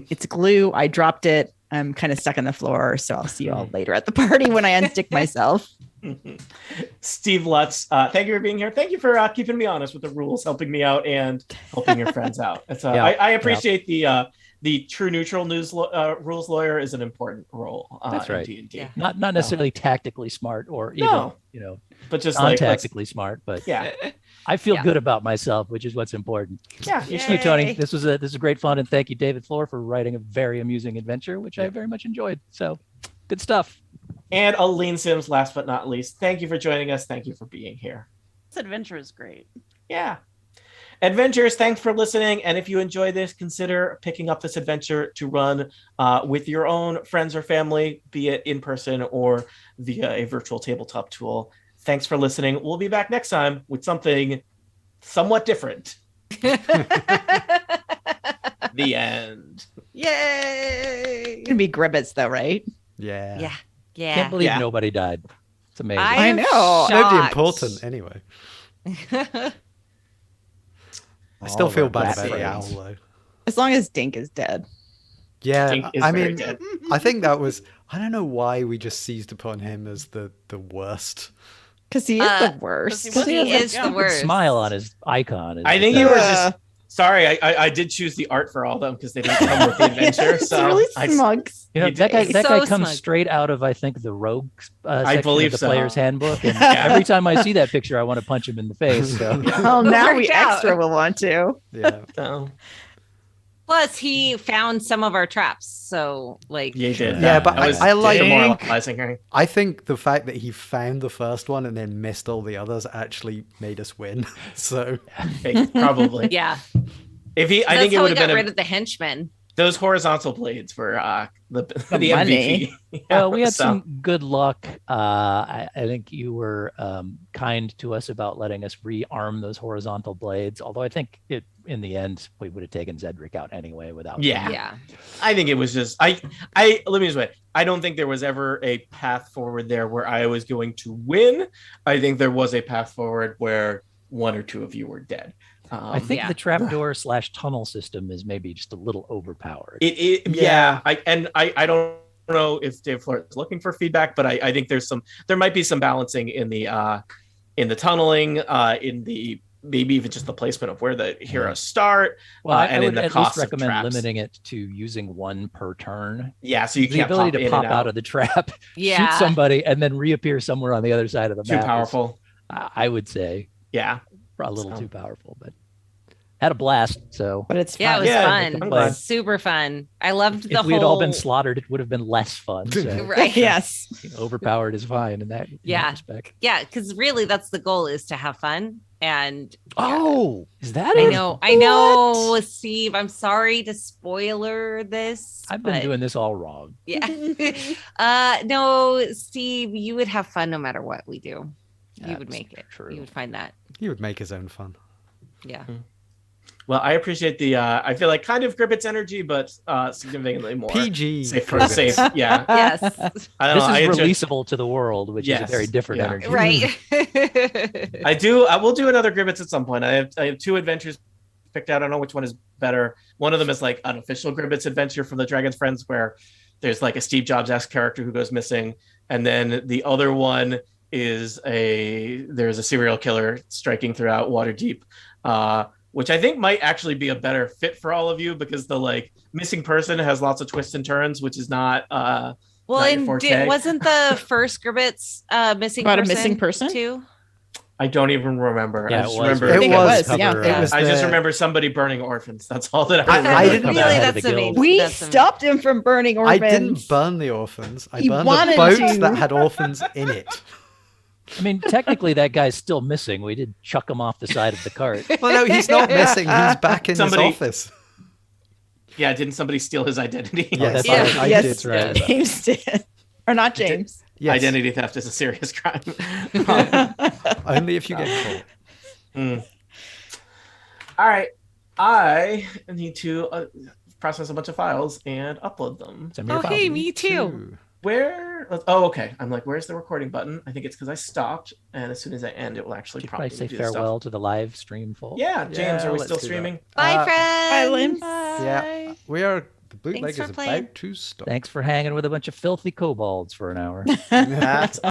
it's glue. I dropped it. I'm kind of stuck on the floor, so I'll see you all later at the party when I unstick myself. Steve Lutz, thank you for being here. Thank you for keeping me honest with the rules, helping me out, and helping your friends out. I appreciate the the true neutral rules lawyer is an important role. That's right. In D&D. Yeah. Not necessarily tactically smart or even, No. but just non-tactically smart, but yeah. I feel Yeah. good about myself, which is what's important. Yeah. Thank you, Tony. This is great fun, and thank you, David Floor, for writing a very amusing adventure, which I very much enjoyed. So, good stuff. And Aline Sims, last but not least, thank you for joining us. Thank you for being here. This adventure is great. Yeah. Adventurers, thanks for listening. And if you enjoy this, consider picking up this adventure to run with your own friends or family, be it in person or via a virtual tabletop tool. Thanks for listening. We'll be back next time with something somewhat different. The end. Yay! It's gonna be Gribbets though, right? Yeah. Yeah. Yeah. Can't believe Yeah. nobody died. It's amazing. I know. Nobody shocked. important anyway. I All still of feel our bad rat about the friends. owl though. As long as Dink is dead. Yeah, Dink is I very mean, dead. I think that was. I don't know why we just seized upon him as the worst. Because he is the worst. Because He He is has the a worst. Smile on his icon. I think you were Yeah. just sorry. I did choose the art for all of them because they didn't come with the adventure. It's so really I, smug. You know, He that guy, did. that So guy comes smug. straight out of, I think, the Rogue section believe of the so. Player's Handbook. And Yeah. every time I see that picture, I want to punch him in the face. So. Oh, now we Worked out. extra will want to. Yeah. so, Plus, he found some of our traps. So, like, you did. Yeah, that. but That was I like- demoralizing, right? I think the fact that he found the first one and then missed all the others actually made us win. So Probably. yeah. If he, I That's think it how would we have got been rid of the henchmen. those horizontal blades were the money. MVP. Yeah, Well, we had so- some good luck. I think you were kind to us about letting us rearm those horizontal blades. Although I think in the end, we would have taken Zedric out anyway without. Yeah. Yeah. I think it was just let me just wait. I don't think there was ever a path forward there where I was going to win. I think there was a path forward where one or two of you were dead. I think Yeah. the trapdoor / tunnel system is maybe just a little overpowered. Yeah. I don't know if Dave Fleur is looking for feedback, but I think there might be some balancing in the tunneling, in the maybe even just the placement of where the heroes start. Well, I and in would the at cost least of recommend traps. limiting it to using one per turn. Yeah, so you The can't ability pop to in pop and out of the trap, Yeah. shoot somebody, and then reappear somewhere on the other side of the too map. is, powerful. I would say Yeah. a little So. too powerful, but had a blast. So But it's Yeah, it fun. was Yeah, fun. I'm glad. Super fun. I loved the if whole. we had all been slaughtered, it would have been less fun. So Right. Yes. overpowered is fine in that Yeah. respect. Yeah, because really, that's the goal: is to have fun. And Oh, is that I it? know, Steve. I'm sorry to spoiler this. I've been but- doing this all wrong. Yeah. No, Steve, you would have fun no matter what we do. You would That's make it. true. You would find that. he would make his own fun. Yeah. Well, I appreciate the I feel like kind of Gribbet's energy, but significantly more PG. safe for Gribbets. safe. Yeah. Yes. I don't This know. I is enjoy- releasable to the world, which is Yes. a very different Yeah. energy. Right. I will do another Gribbets at some point. I have two adventures picked out. I don't know which one is better. One of them is like an official Gribbets adventure from the Dragon's Friends, where there's like a Steve Jobs-esque character who goes missing, and then the other one is there's a serial killer striking throughout Waterdeep, which I think might actually be a better fit for all of you because the like missing person has lots of twists and turns, which is not Well, Not your and forte. wasn't the first Gribbets missing About a person missing person? too? I don't even remember. Yeah, I it just was. remember I think it was, cover, yeah. It was I just the- remember somebody burning orphans. That's all that I I- remember. I didn't- Coming Really, ahead of that's the guild. amazing. We That's stopped him from burning I orphans. didn't burn the orphans. I He burned wanted the boat to. that had orphans in it. I mean, technically, that guy's still missing. We did chuck him off the side of the cart. Well, no, he's not missing. He's back in Somebody- his office. Yeah, didn't somebody steal his identity? Yes, that's Yeah. right. Yes. That's right. James did. Or not James. Yes. Identity theft is a serious crime. Only if you get caught. Mm. All right. I need to process a bunch of files and upload them. Send me your Oh, files. hey, me too. Okay. I'm like, where's the recording button? I think it's because I stopped, and as soon as I end, it will actually Should probably probably say do stuff. farewell to the live stream, folks. Yeah, James, Yeah, are we let's still do that. streaming? Bye, friends. Lynn. Yeah, we are. The bootleg Thanks is for playing. about to stop. Thanks for hanging with a bunch of filthy kobolds for an hour. That's